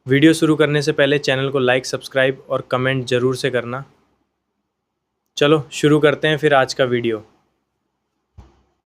Video शुरू करने से पहले चैनल को लाइक, सब्सक्राइब और कमेंट ज़रूर से करना। चलो शुरू करते हैं फिर आज का वीडियो।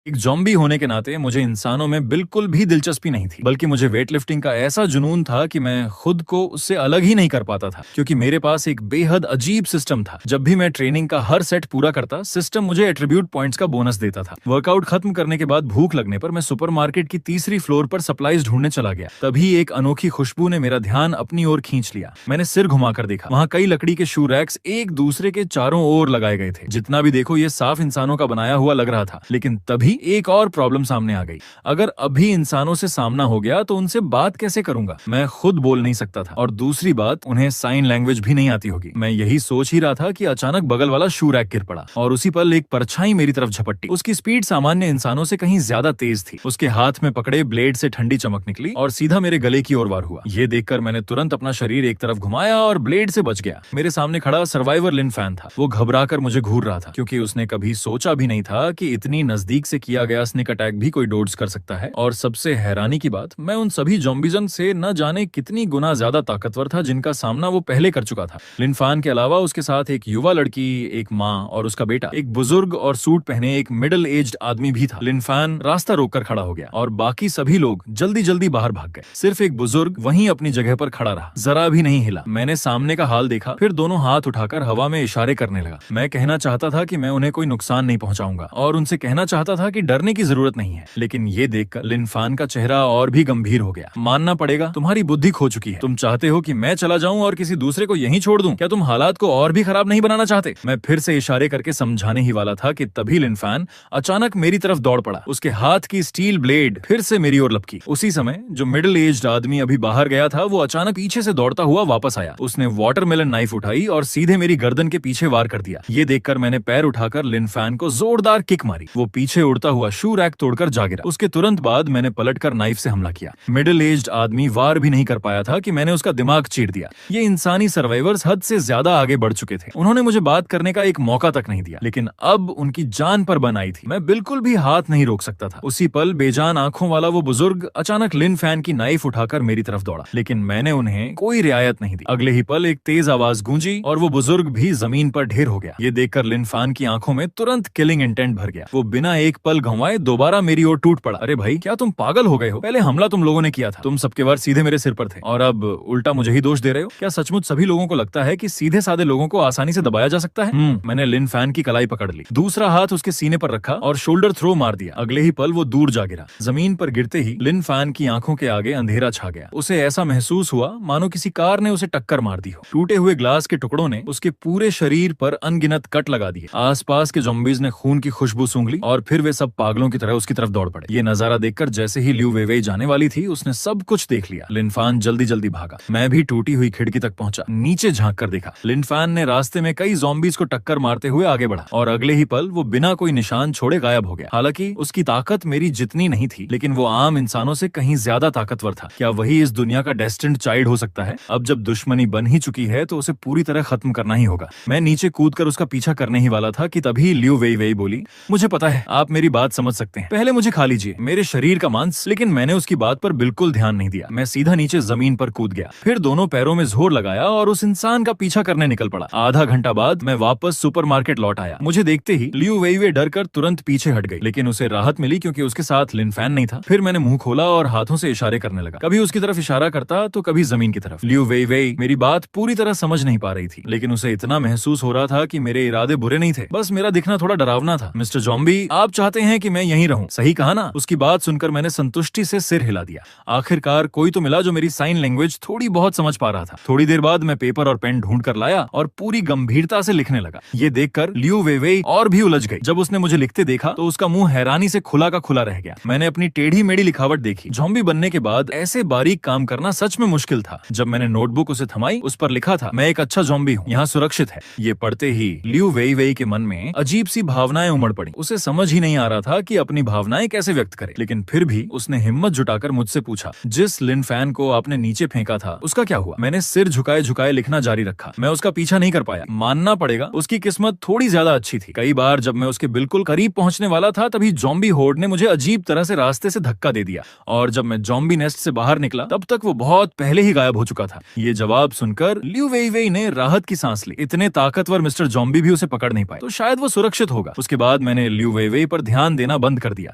एक ज़ॉम्बी होने के नाते मुझे इंसानों में बिल्कुल भी दिलचस्पी नहीं थी, बल्कि मुझे वेटलिफ्टिंग का ऐसा जुनून था कि मैं खुद को उससे अलग ही नहीं कर पाता था, क्योंकि मेरे पास एक बेहद अजीब सिस्टम था। जब भी मैं ट्रेनिंग का हर सेट पूरा करता, सिस्टम मुझे एट्रीब्यूट पॉइंट्स का बोनस देता था। वर्कआउट खत्म करने के बाद भूख लगने पर मैं सुपरमार्केट की तीसरी फ्लोर पर सप्लाईज ढूंढने चला गया। तभी एक अनोखी खुशबू ने मेरा ध्यान अपनी ओर खींच लिया। मैंने सिर घुमाकर देखा, वहाँ कई लकड़ी के शू रैक्स एक दूसरे के चारों ओर लगाए गए थे। जितना भी देखो ये साफ इंसानों का बनाया हुआ लग रहा था। लेकिन तभी एक और प्रॉब्लम सामने आ गई। अगर अभी इंसानों से सामना हो गया तो उनसे बात कैसे करूंगा? मैं खुद बोल नहीं सकता था, और दूसरी बात, उन्हें साइन लैंग्वेज भी नहीं आती होगी। मैं यही सोच ही रहा था कि अचानक बगल वाला शू रैक गिर पड़ा और उसी पल एक परछाई मेरी तरफ झपटी। उसकी स्पीड सामान्य इंसानों से कहीं ज्यादा तेज थी। उसके हाथ में पकड़े ब्लेड से ठंडी चमक निकली और सीधा मेरे गले की ओर वार हुआ। ये देखकर मैंने तुरंत अपना शरीर एक तरफ घुमाया और ब्लेड से बच गया। मेरे सामने खड़ा सर्वाइवर लिन फैन था। वो घबराकर मुझे घूर रहा था, क्योंकि उसने कभी सोचा भी नहीं था कि इतनी नजदीक से किया गया स्नेक अटैक भी कोई डोड्स कर सकता है। और सबसे हैरानी की बात, मैं उन सभी ज़ॉम्बीज़न से न जाने कितनी गुना ज्यादा ताकतवर था जिनका सामना वो पहले कर चुका था। लिन फैन के अलावा उसके साथ एक युवा लड़की, एक माँ और उसका बेटा, एक बुजुर्ग और सूट पहने एक मिडिल एज्ड आदमी भी था। लिन फैन रास्ता रोककर खड़ा हो गया और बाकी सभी लोग जल्दी जल्दी बाहर भाग गए। सिर्फ एक बुजुर्ग वहीं अपनी जगह पर खड़ा रहा, जरा भी नहीं हिला। मैंने सामने का हाल देखा, फिर दोनों हाथ उठाकर हवा में इशारे करने लगा। मैं कहना चाहता था कि मैं उन्हें कोई नुकसान नहीं पहुंचाऊंगा, और उनसे कहना चाहता था कि डरने की जरूरत नहीं है। लेकिन ये देखकर लिन फैन का चेहरा और भी गंभीर हो गया। मानना पड़ेगा, तुम्हारी बुद्धि खो चुकी है। तुम चाहते हो कि मैं चला जाऊं और किसी दूसरे को यहीं छोड़ दूं? क्या तुम हालात को और भी खराब नहीं बनाना चाहते? मैं फिर से इशारे करके समझाने ही वाला था कि तभी लिन फैन अचानक मेरी तरफ दौड़ पड़ा। उसके हाथ की स्टील ब्लेड फिर से मेरी ओर लपकी। उसी समय जो मिडिल एज्ड आदमी अभी बाहर गया था, वो अचानक पीछे से दौड़ता हुआ वापस आया। उसने वाटरमेलन नाइफ उठाई और सीधे मेरी गर्दन के पीछे वार कर दिया। ये देखकर मैंने पैर उठाकर लिन फैन को जोरदार किक मारी। वो पीछे उड़ता हुआ शू रैक तोड़कर जा गिरा। उसके तुरंत बाद मैंने पलटकर नाइफ से हमला किया। मिडिल एज्ड आदमी वार भी नहीं कर पाया था कि मैंने उसका दिमाग चीर दिया। ये इंसानी सर्वाइवर्स हद से ज्यादा आगे बढ़ चुके थे। उन्होंने मुझे बात करने का एक मौका तक नहीं दिया, लेकिन अब उनकी जान पर बन आई थी। मैं बिल्कुल भी हाथ नहीं रोक सकता था। उसी पल बेजान आंखों वाला वो बुजुर्ग अचानक लिन फैन की नाइफ उठाकर मेरी तरफ दौड़ा, लेकिन मैंने उन्हें कोई रियायत नहीं दी। अगले ही पल एक तेज आवाज गूंजी और वो बुजुर्ग भी जमीन पर ढेर हो गया। ये देखकर लिन फैन की आंखों में तुरंत किलिंग इंटेंट भर गया। वो बिना एक पल गंवाए दोबारा मेरी ओर टूट पड़ा। अरे भाई, क्या तुम पागल हो गए हो? पहले हमला तुम लोगों ने किया था, तुम सबके वार सीधे मेरे सिर पर थे, और अब उल्टा मुझे ही दोष दे रहे हो? क्या सचमुच सभी लोगों को लगता है कि सीधे साधे लोगों को आसानी से दबाया जा सकता है? मैंने लिन फैन की कलाई पकड़ ली, दूसरा हाथ उसके सीने पर रखा और शोल्डर थ्रो मार दिया। अगले ही पल वो दूर जा गिरा। जमीन पर गिरते ही लिन फैन की आंखों के आगे अंधेरा छा गया। उसे ऐसा महसूस हुआ मानो किसी कार ने उसे टक्कर मार दी हो। टूटे हुए ग्लास के टुकड़ों ने उसके पूरे शरीर पर अनगिनत कट लगा दिए। आसपास के ज़ॉम्बीज़ ने खून की खुशबू सूंघ ली और फिर वे सब पागलों की तरह उसकी तरफ दौड़ पड़े। ये नजारा देखकर जैसे ही लियू वेइवेई जाने वाली थी, उसने सब कुछ देख लिया। लिन फैन जल्दी जल्दी भागा। मैं भी टूटी हुई खिड़की तक पहुंचा, नीचे झांक कर देखा। लिन फैन ने रास्ते में कई ज़ॉम्बीज़ को टक्कर मारते हुए आगे बढ़ा, और अगले ही पल वो बिना कोई निशान छोड़े गायब हो गया। हालांकि उसकी ताकत मेरी जितनी नहीं थी, लेकिन वो आम इंसानों से कहीं ज्यादा ताकतवर था। क्या वही इस दुनिया का डेस्टिन्ड चाइल्ड हो सकता है? अब जब दुश्मनी बन ही चुकी है तो उसे पूरी तरह खत्म करना ही होगा। मैं नीचे कूदकर उसका पीछा करने ही वाला था कि तभी लियू वेइवेई बोली, मुझे पता है आप मेरी बात समझ सकते हैं, पहले मुझे खा लीजिए मेरे शरीर का मांस। लेकिन मैंने उसकी बात पर बिल्कुल ध्यान नहीं दिया। मैं सीधा नीचे जमीन पर कूद गया, फिर दोनों पैरों में जोर लगाया और उस इंसान का पीछा करने निकल पड़ा। आधा घंटा बाद मैं वापस सुपरमार्केट लौट आया। मुझे देखते ही लियू वेइवेई डर कर तुरंत पीछे हट गई, लेकिन उसे राहत मिली क्योंकि उसके साथ लिन फैन नहीं था। फिर मैंने मुंह खोला और हाथों से इशारे करने लगा, कभी उसकी तरफ इशारा करता तो कभी जमीन की तरफ। लियू वेइवेई मेरी बात पूरी तरह समझ नहीं पा रही थी, लेकिन उसे इतना महसूस हो रहा था कि मेरे इरादे बुरे नहीं थे, बस मेरा दिखना थोड़ा डरावना था। मिस्टर ज़ॉम्बी, आप चाहते हैं कि मैं यहीं रहूं, सही कहा ना? उसकी बात सुनकर मैंने संतुष्टि से सिर हिला दिया। आखिरकार कोई तो मिला जो मेरी साइन लैंग्वेज थोड़ी बहुत समझ पा रहा था। थोड़ी देर बाद मैं पेपर और पेन ढूंढ कर लाया और पूरी गंभीरता से लिखने लगा। ये देखकर लियू वेइवेई और भी उलझ गई। जब उसने मुझे लिखते देखा तो उसका मुंह हैरानी से खुला का खुला रह गया। मैंने अपनी टेढ़ी मेढ़ी लिखावट देखी। ज़ॉम्बी बनने के बाद ऐसे बारीक काम करना सच में मुश्किल था। जब मैंने नोटबुक उसे थमाई, उस पर लिखा था, मैं एक अच्छा ज़ॉम्बी हूँ, यहाँ सुरक्षित है। ये पढ़ते ही लियू वेइवेई के मन में अजीब सी भावनाएं उमड़ पड़ी। उसे समझ ही नहीं आ रहा था कि अपनी भावनाएं कैसे व्यक्त करे, लेकिन फिर भी उसने हिम्मत जुटाकर मुझसे पूछा, जिस लिन फैन को आपने नीचे फेंका था उसका क्या हुआ? मैंने सिर झुकाए झुकाए लिखना जारी रखा। मैं उसका पीछा नहीं कर पाया। मानना पड़ेगा उसकी किस्मत थोड़ी ज्यादा अच्छी थी। कई बार जब मैं उसके बिल्कुल करीब पहुंचने वाला था तभी ज़ॉम्बी होर्ड ने मुझे अजीब तरह से रास्ते से धक्का दे दिया, और जब मैं ज़ॉम्बी नेस्ट से बाहर निकला तब तक वो बहुत पहले ही गायब हो चुका था। ये जवाब सुनकर लियू वेइवेई ने राहत की सांस ली। इतने ताकतवर मिस्टर ज़ॉम्बी भी उसे पकड़ नहीं पाए, तो शायद वो सुरक्षित होगा। उसके बाद मैंने लियू वेइवेई पर ध्यान देना बंद कर दिया।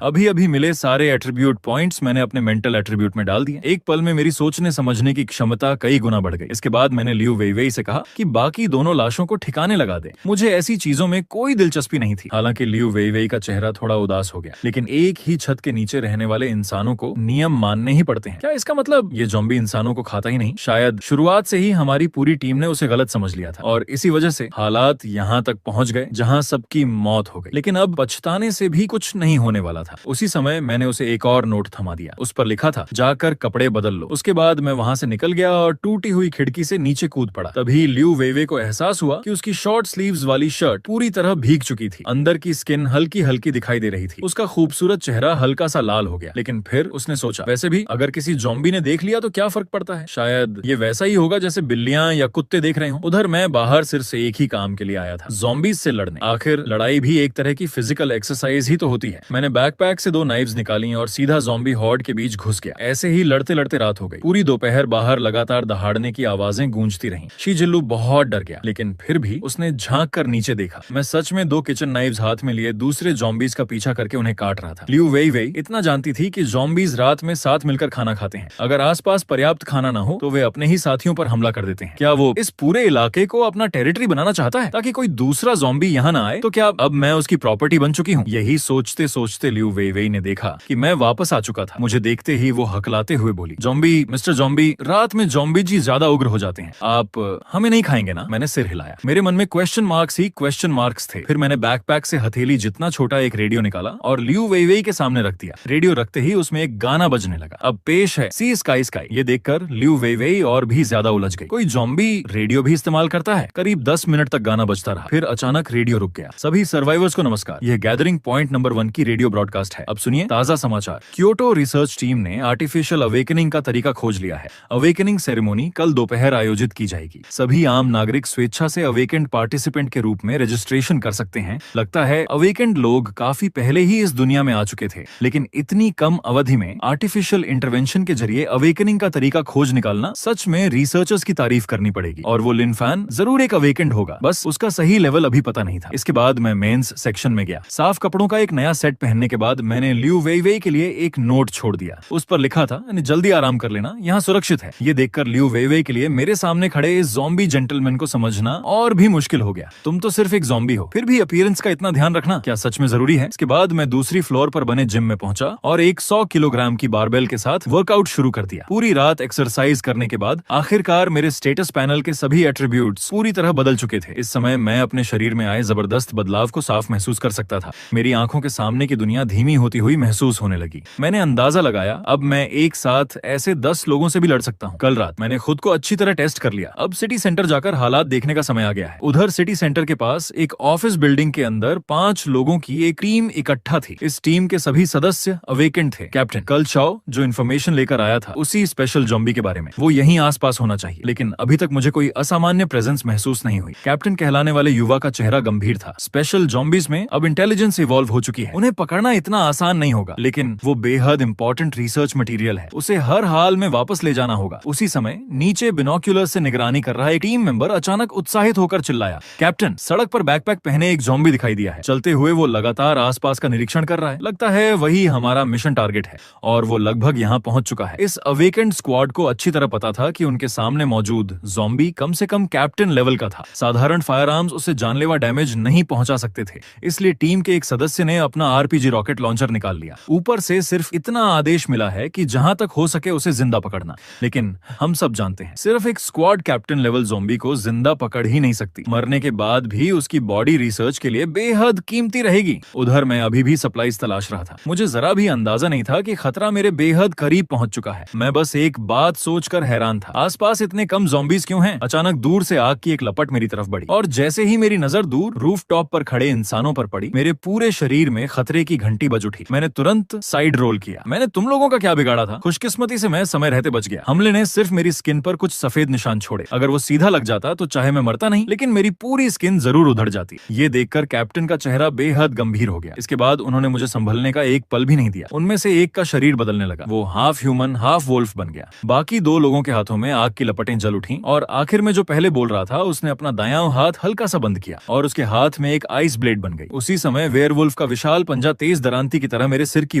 अभी अभी मिले सारे एट्रीब्यूट पॉइंट्स मैंने अपने मेंटल एट्रीब्यूट में डाल दिए। एक पल में मेरी सोचने समझने की क्षमता कई गुना बढ़ गई। इसके बाद मैंने लियू वेइवेई से कहा कि बाकी दोनों लाशों को ठिकाने लगा दे। मुझे ऐसी चीजों में कोई दिलचस्पी नहीं थी। हालांकि लियू वेइवेई का चेहरा थोड़ा उदास हो गया, लेकिन एक ही छत के नीचे रहने वाले इंसानों को नियम मानने ही पड़ते हैं। क्या इसका मतलब ये ज़ॉम्बी इंसानों को खाता ही नहीं? शायद शुरुआत से ही हमारी पूरी टीम ने उसे गलत समझ लिया था, और इसी वजह से हालात यहाँ तक पहुंच गए जहाँ सबकी मौत हो गई। लेकिन अब पछताने से भी कुछ नहीं होने वाला था। उसी समय मैंने उसे एक और नोट थमा दिया। उस पर लिखा था, जाकर कपड़े बदल लो। उसके बाद मैं वहां से निकल गया और टूटी हुई खिड़की से नीचे कूद पड़ा। तभी लियू वेइवेई को एहसास हुआ कि उसकी शॉर्ट स्लीव्स वाली शर्ट पूरी तरह भीग चुकी थी। अंदर की स्किन हल्की हल्की दिखाई दे रही थी। उसका खूबसूरत चेहरा हल्का सा लाल हो गया। लेकिन फिर उसने सोचा, वैसे भी अगर किसी ज़ॉम्बी ने देख लिया तो क्या फर्क पड़ता है? शायद ये वैसा ही होगा जैसे बिल्लियां या कुत्ते देख रहे हो। उधर मैं बाहर सिर्फ से एक ही काम के लिए आया था, ज़ॉम्बीज से लड़ने। आखिर लड़ाई भी एक तरह की फिजिकल एक्सरसाइज ही तो होती है। मैंने बैकपैक से 2 नाइफ्स निकाली और सीधा ज़ॉम्बी हॉर्ड के बीच घुस गया। ऐसे ही लड़ते लड़ते रात हो गई। पूरी दोपहर बाहर लगातार दहाड़ने की आवाजें गूंजती रहीं। शीजिल्लू बहुत डर गया, लेकिन फिर भी उसने झांक कर नीचे देखा। मैं सच में 2 किचन नाइफ्स हाथ में लिए दूसरे ज़ॉम्बीज का पीछा करके उन्हें काट रहा था। लियू वेइवेई इतना जानती थी कि ज़ॉम्बीज रात में साथ मिलकर खाना खाते हैं। अगर आसपास पर्याप्त खाना ना हो तो वे अपने ही साथियों पर हमला कर देते हैं। क्या वो इस पूरे इलाके को अपना टेरिटरी बनाना चाहता है ताकि कोई दूसरा ज़ॉम्बी यहाँ ना आए? तो क्या अब मैं उसकी प्रॉपर्टी बन चुकी हूँ? यही सोचते सोचते लियू वेइवेई ने देखा कि मैं वापस आ चुका था। मुझे देखते ही वो हकलाते हुए बोली, ज़ॉम्बी, मिस्टर ज़ॉम्बी, रात में ज़ॉम्बी जी ज्यादा उग्र हो जाते हैं। आप हमें नहीं खाएंगे ना? मैंने सिर हिलाया। मेरे मन में क्वेश्चन मार्क्स ही क्वेश्चन मार्क्स थे। फिर मैंने बैकपैक से हथेली जितना छोटा एक रेडियो निकाला और लियू वेइवेई के सामने रख दिया। रेडियो रखते ही उसमें एक गाना बजने लगा। अब पेश है सी स्काई स्काई। ये देखकर लियू वेइवेई और भी ज्यादा उलझ गई। कोई ज़ॉम्बी रेडियो भी इस्तेमाल करता है? करीब 10 मिनट तक गाना बजता रहा। फिर अचानक रेडियो रुक गया। सभी सर्वाइवर्स को नमस्कार, यह गैदरिंग पॉइंट नंबर 1 की रेडियो ब्रॉडकास्ट है। अब सुनिए ताजा समाचार। क्योटो रिसर्च टीम ने आर्टिफिशियल अवेकनिंग का तरीका खोज लिया है। अवेकनिंग सेरेमनी कल दोपहर आयोजित की जाएगी। सभी आम नागरिक स्वेच्छा से अवेकेंड पार्टिसिपेंट के रूप में रजिस्ट्रेशन कर सकते हैं। लगता है अवेकेंड लोग काफी पहले ही इस दुनिया में आ चुके थे, लेकिन इतनी कम अवधि में आर्टिफिशियल इंटरवेंशन के जरिए अवेकनिंग का तरीका खोज निकालना सच में रिसर्चर्स की तारीफ करनी पड़ेगी। और वो लिन फैन जरूर एक अवेकेंड होगा, बस उसका सही लेवल अभी पता नहीं था। इसके बाद मैं मेंस सेक्शन में गया। साफ कपड़ों का एक नया सेट पहनने के बाद मैंने लियू वेइवेई के लिए एक नोट छोड़ दिया। उस पर लिखा था, जल्दी आराम कर लेना, यहाँ सुरक्षित है। ये देखकर लियू वेइवेई के लिए मेरे सामने खड़े इस ज़ॉम्बी जेंटलमैन को समझना और भी मुश्किल हो गया। तुम तो सिर्फ एक ज़ॉम्बी हो, फिर भी अपीयरेंस का इतना ध्यान रखना क्या सच में जरूरी है? इसके बाद मैं दूसरी फ्लोर पर बने जिम में पहुंचा और एक 100 किलोग्राम की बारबेल के साथ वर्कआउट शुरू कर दिया। पूरी रात एक्सरसाइज करने के बाद आखिरकार मेरे स्टेटस पैनल के सभी एट्रीब्यूट्स पूरी तरह बदल चुके थे। इस समय मैं अपने शरीर में आए जबरदस्त बदलाव को साफ महसूस कर सकता था। मेरी आंखों के सामने की दुनिया धीमी होती हुई महसूस होने लगी। मैंने अंदाजा लगाया अब मैं एक साथ ऐसे 10 लोगों से भी लड़ सकता हूँ। कल रात मैंने खुद को अच्छी तरह टेस्ट कर लिया। अब सिटी सेंटर जाकर हालात देखने का समय आ गया है। उधर सिटी सेंटर के पास एक ऑफिस बिल्डिंग के अंदर 5 लोगों की एक टीम इकट्ठा थी। इस टीम के सभी सदस्य अवेकेंड थे। कैप्टन कल चाओ जो इन्फॉर्मेशन लेकर आया था उसी स्पेशल ज़ॉम्बी के बारे में, वो यहीं आसपास होना चाहिए, लेकिन अभी तक मुझे कोई असामान्य प्रेजेंस महसूस नहीं हुई। कैप्टन कहलाने वाले युवा का चेहरा गंभीर था। स्पेशल ज़ॉम्बीज में अब इंटेलिजेंस इवॉल्व हो चुकी है। उन्हें पकड़ना इतना आसान नहीं होगा, लेकिन वो बेहद इंपॉर्टेंट रिसर्च मटेरियल है। उसे हर हाल में वापस ले जाना होगा। उसी समय नीचे बिनोक्यूलर से निगरानी कर रहा एक टीम मेंबर अचानक उत्साहित होकर चिल्लाया, कैप्टन सड़क पर बैकपैक पहने एक ज़ॉम्बी दिखाई दिया है। चलते हुए वो लगातार आसपास का निरीक्षण कर रहा है। लगता है वही हमारा मिशन टारगेट है और वो लगभग यहाँ पहुंच चुका है। इस अवेकेंड स्क्वाड को अच्छी तरह पता था कि उनके सामने मौजूद ज़ॉम्बी कम से कम कैप्टन लेवल का था। साधारण फायर आर्म्स उसे जानलेवा डैमेज नहीं पहुंचा सकते थे। इसलिए टीम के एक सदस्य ने अपना आरपीजी रॉकेट लॉन्चर निकाल लिया। ऊपर से सिर्फ इतना आदेश मिला है कि जहां तक हो सके उसे जिंदा पकड़ना। लेकिन हम सब जानते हैं सिर्फ एक स्क्वाड कैप्टन लेवल ज़ॉम्बी को जिंदा पकड़ ही नहीं सकती। मरने के बाद भी उसकी बॉडी रिसर्च के लिए बेहद कीमती रहेगी। उधर मैं अभी भी सप्लाईज तलाश रहा था। मुझे जरा भी अंदाजा नहीं था कि खतरा मेरे बेहद करीब पहुंच चुका है। मैं बस एक बात सोचकर हैरान था, आसपास इतने कम ज़ॉम्बीज क्यों हैं? अचानक दूर से आग की एक लपट मेरी तरफ बढ़ी और जैसे ही मेरी नजर दूर रूफटॉप पर खड़े इंसानों पर पड़ी, मेरे पूरे शरीर शरीर में खतरे की घंटी बज उठी। मैंने तुरंत साइड रोल किया। मैंने तुम लोगों का क्या बिगाड़ा था? खुशकिस्मती से मैं समय रहते बच गया। हमले ने सिर्फ मेरी स्किन पर कुछ सफेद निशान छोड़े। अगर वो सीधा लग जाता तो चाहे मैं मरता नहीं, लेकिन मेरी पूरी स्किन जरूर उधड़ जाती। ये देखकर कैप्टन का चेहरा बेहद गंभीर हो गया। इसके बाद उन्होंने मुझे संभलने का एक पल भी नहीं दिया। उनमें से एक का शरीर बदलने लगा। वो हाफ ह्यूमन हाफ वोल्फ बन गया। बाकी दो लोगों के हाथों में आग की लपटें जल उठी और आखिर में जो पहले बोल रहा था उसने अपना दायां हाथ हल्का सा बंद किया और उसके हाथ में एक आइस ब्लेड बन गई। उसी समय वेयरवुल्फ का विशाल पंजा तेज दरांती की तरह मेरे सिर की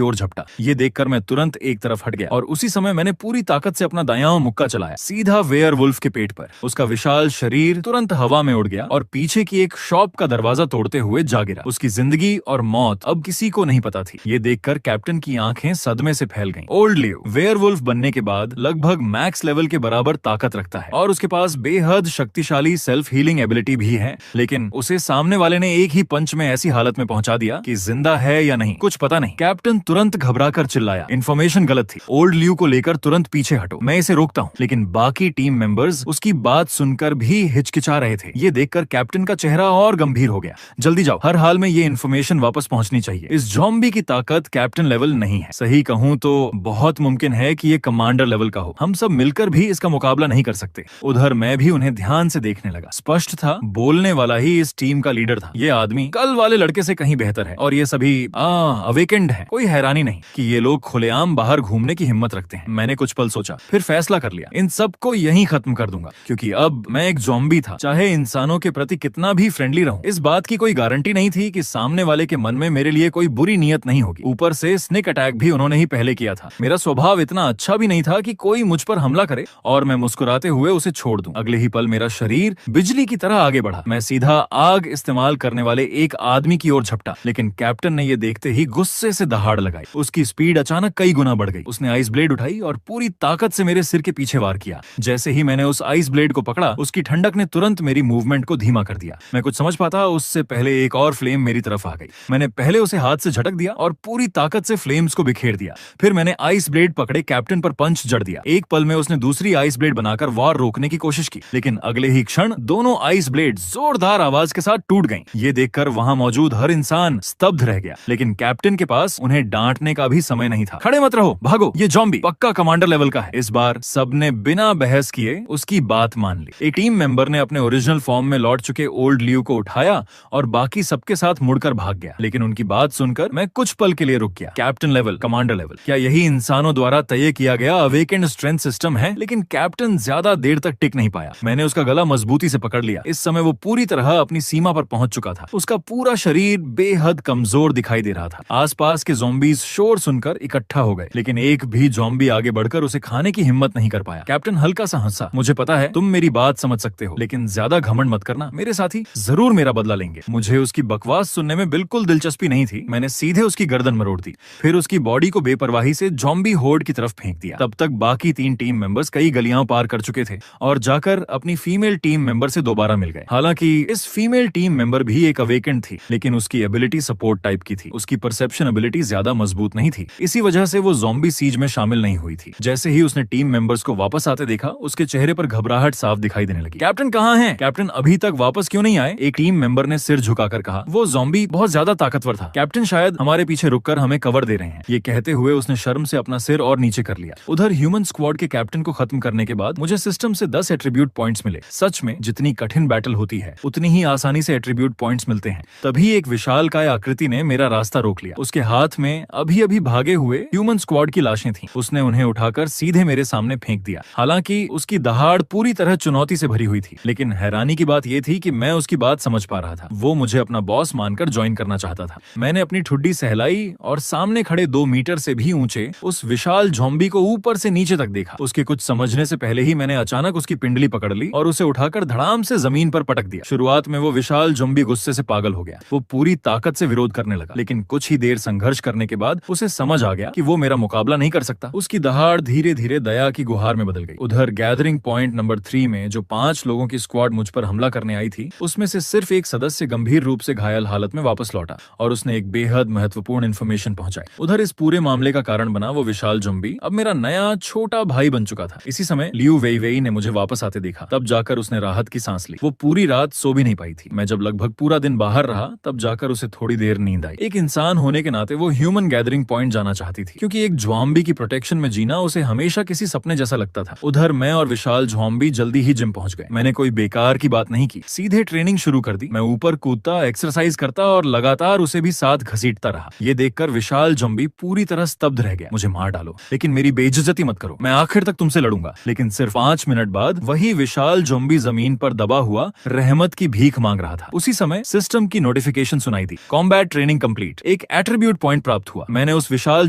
ओर झपटा। ये देखकर मैं तुरंत एक तरफ हट गया और उसी समय मैंने पूरी ताकत से अपना दायां मुक्का चलाया सीधा वेयरवुल्फ के पेट पर। उसका विशाल शरीर तुरंत हवा में उड़ गया और पीछे की एक शॉप का दरवाजा तोड़ते हुए जा गिरा। उसकी जिंदगी और मौत अब किसी को नहीं पता थी। ये देखकर कैप्टन की आंखें सदमे से फैल गईं। ओल्ड लियो वेयरवुल्फ बनने के बाद लगभग मैक्स लेवल के बराबर ताकत रखता है और उसके पास बेहद शक्तिशाली सेल्फ हीलिंग एबिलिटी भी है, लेकिन उसे सामने वाले ने एक ही पंच में ऐसी हालत में पहुंचा दिया कि जिंदा है या नहीं कुछ पता नहीं। कैप्टन तुरंत घबराकर चिल्लाया, इन्फॉर्मेशन गलत थी। ओल्ड लियो को लेकर तुरंत पीछे हटो, मैं इसे रोकता हूँ। लेकिन बाकी टीम मेंबर्स उसकी बात सुनकर भी हिचकिचा रहे थे। ये देखकर कैप्टन का चेहरा और गंभीर हो गया। जल्दी जाओ, हर हाल में ये इन्फॉर्मेशन वापस पहुंचनी चाहिए। इस ज़ॉम्बी की ताकत कैप्टन लेवल नहीं है। सही कहूं तो बहुत मुमकिन है कि ये कमांडर लेवल का हो। हम सब मिलकर भी इसका मुकाबला नहीं कर सकते। उधर मैं भी उन्हें ध्यान से देखने लगा। स्पष्ट था बोलने वाला ही इस टीम का लीडर था। ये आदमी कल वाले लड़के से कहीं बेहतर है और ये सभी अवेकेंड है। कोई हैरानी नहीं कि ये लोग खुलेआम बाहर घूमने की हिम्मत रखते हैं। मैंने कुछ पल सोचा, फिर फैसला कर लिया, इन सबको यहीं खत्म कर दूंगा, क्योंकि अब मैं एक ज़ॉम्बी था। चाहे इंसानों के प्रति कितना भी फ्रेंडली रहूं, इस बात की कोई गारंटी नहीं थी कि सामने वाले के मन में मेरे लिए कोई बुरी नियत नहीं होगी। ऊपर से स्नेक अटैक भी उन्होंने ही पहले किया था। मेरा स्वभाव इतना अच्छा भी नहीं था कि कोई मुझ पर हमला करे और मैं मुस्कुराते हुए उसे छोड़ दूं। अगले ही पल मेरा शरीर बिजली की तरह आगे बढ़ा। मैं सीधा आग इस्तेमाल करने वाले एक आदमी की ओर झपटा, लेकिन कैप्टन ने ये देखते ही गुस्से से दहाड़ लगाई। उसकी स्पीड अचानक कई गुना बढ़ गई। उसने आइस ब्लेड उठाई और पूरी ताकत से मेरे सिर के पीछे वार किया। जैसे ही मैंने उस आइस ब्लेड को पकड़ा, उसकी ठंडक ने तुरंत मेरी मूवमेंट को धीमा कर दिया। मैं कुछ समझ पाता उससे पहले एक और फ्लेम मेरी तरफ आ गई। मैंने पहले उसे हाथ से झटक दिया और पूरी ताकत से फ्लेम्स को बिखेर दिया। फिर मैंने आइस ब्लेड पकड़े कैप्टन पर पंच जड़ दिया। एक पल में उसने दूसरी आइस ब्लेड बनाकर वार रोकने की कोशिश की, लेकिन अगले ही क्षण दोनों आइस ब्लेड जोरदार आवाज के साथ टूट गईं। ये देखकर वहां मौजूद हर इंसान स्तब्ध रह गया, लेकिन कैप्टन के पास उन्हें डांटने का भी समय नहीं था। खड़े मत रहो, भागो, ये ज़ॉम्बी पक्का कमांडर लेवल का है। इस बार सबने बिना बहस किए उसकी बात मान ली। एक टीम मेंबर ने अपने ओरिजिनल फॉर्म में लौट चुके ओल्ड लियो को उठाया और बाकी सबके साथ मुड़कर भाग गया। लेकिन उनकी बात सुनकर मैं कुछ पल के लिए रुक गया। कैप्टन लेवल, कमांडर लेवल, क्या यही इंसानों द्वारा तय किया गया अवेकेंड स्ट्रेंथ सिस्टम है? लेकिन कैप्टन ज्यादा देर तक टिक नहीं पाया। मैंने उसका गला मजबूती से पकड़ लिया। इस समय वो पूरी तरह अपनी सीमा पर पहुंच चुका था। उसका पूरा शरीर बेहद कमजोर दिखाई दे रहा था। आसपास के ज़ॉम्बीज शोर सुनकर इकट्ठा हो गए, लेकिन एक भी ज़ॉम्बी आगे बढ़कर उसे खाने की हिम्मत नहीं कर पाया। कैप्टन हल्का सा हंसा। मुझे पता है तुम मेरी बात समझ सकते हो, लेकिन ज्यादा घमंड मत करना। मेरे साथी जरूर मेरा बदला लेंगे। मुझे उसकी बकवास सुनने में बिल्कुल दिलचस्पी नहीं थी। मैंने सीधे उसकी गर्दन मरोड़ दी, फिर उसकी बॉडी को बेपरवाही से ज़ॉम्बी होर्ड की तरफ फेंक दिया। तब तक बाकी 3 टीम मेंबर्स कई गलियां पार कर चुके थे और जाकर अपनी फीमेल टीम मेंबर से दोबारा मिल गए। हालांकि इस फीमेल टीम मेंबर भी एक अवेकेंड थी, लेकिन उसकी एबिलिटी सपोर्ट टाइप की थी। उसकी परसेप्शन एबिलिटी ज्यादा मजबूत नहीं थी। इसी वजह से वो ज़ॉम्बी सीज में शामिल नहीं हुई थी। जैसे ही उसने टीम मेंबर्स को वापस आते देखा, उसके चेहरे पर घबराहट साफ दिखाई देने लगी। कैप्टन कहाँ हैं? कैप्टन अभी तक वापस क्यों नहीं आए? एक टीम मेंबर ने सिर झुकाकर कहा। वो ज़ॉम्बी बहुत ज्यादा ताकतवर था। कैप्टन शायद हमारे पीछे रुककर हमें कवर दे रहे हैं। ये कहते हुए उसने शर्म से अपना सिर और नीचे कर लिया। उधर ह्यूमन स्क्वाड के कैप्टन को खत्म करने के बाद मुझे सिस्टम से 10 एट्रीब्यूट पॉइंट्स मिले। सच में जितनी कठिन बैटल होती है उतनी ही आसानी से एट्रीब्यूट पॉइंट्स मिलते हैं। तभी एक विशालकाय आकृति ने मेरा रास्ता रोक लिया। उसके हाथ में अभी अभी भागे हुए ह्यूमन स्क्वाड की लाशें थीं। उसने उन्हें उठाकर सीधे मेरे सामने फेंक दिया। हालांकि उसकी दहाड़ पूरी तरह चुनौती से भरी हुई थी, लेकिन हैरानी की बात यह थी कि मैं उसकी बात समझ पा रहा था। वो मुझे अपना बॉस मानकर ज्वाइन करना चाहता था। मैंने अपनी ठुड्डी सहलाई और सामने खड़े 2 मीटर से भी ऊंचे उस विशाल ज़ॉम्बी को ऊपर से नीचे तक देखा। उसके कुछ समझने से पहले ही मैंने अचानक उसकी पिंडली पकड़ ली और उसे उठाकर धड़ाम से जमीन पर पटक दिया। शुरुआत में वो विशाल ज़ॉम्बी गुस्से से पागल हो गया। वो पूरी ताकत से विरोध करने लगा, लेकिन कुछ ही देर संघर्ष करने के बाद उसे समझ आ गया कि वो मेरा मुकाबला नहीं कर सकता। उसकी दहाड़ धीरे धीरे दया की गुहार में बदल गई। उधर गैदरिंग पॉइंट नंबर 3 में जो 5 लोगों की स्क्वाड मुझ पर हमला करने आई थी, उसमें से सिर्फ एक सदस्य गंभीर रूप से घायल हालत में वापस लौटा और उसने एक बेहद महत्वपूर्ण इन्फॉर्मेशन पहुंचाई। उधर इस पूरे मामले का कारण बना वो विशाल ज़ॉम्बी अब मेरा नया छोटा भाई बन चुका था। इसी समय लियू वेई ने मुझे वापस आते देखा। तब जाकर उसने राहत की सांस ली। वो पूरी रात सो भी नहीं पाई थी। मैं जब लगभग पूरा दिन बाहर रहा, तब जाकर उसे थोड़ी देर देर नींद आई। एक इंसान होने के नाते वो ह्यूमन गैदरिंग पॉइंट जाना चाहती थी, क्योंकि एक ज़ॉम्बी की प्रोटेक्शन में जीना उसे हमेशा किसी सपने जैसा लगता था। उधर मैं और विशाल ज़ॉम्बी जल्दी ही जिम पहुंच गए। मैंने कोई बेकार की बात नहीं की, सीधे ट्रेनिंग शुरू कर दी। मैं ऊपर कूदता, एक्सरसाइज करता और लगातार उसे भी साथ घसीटता रहा। ये देखकर विशाल ज़ॉम्बी पूरी तरह स्तब्ध रह गया। मुझे मार डालो, लेकिन मेरी बेइज्जती मत करो, मैं आखिर तक तुमसे लड़ूंगा। लेकिन सिर्फ 5 मिनट बाद वही विशाल ज़ॉम्बी जमीन पर दबा हुआ रहमत की भीख मांग रहा था। उसी समय सिस्टम की नोटिफिकेशन सुनाई दी, कॉम्बैट ट्रेनिंग कंप्लीट। एक एट्रीब्यूट पॉइंट प्राप्त हुआ। मैंने उस विशाल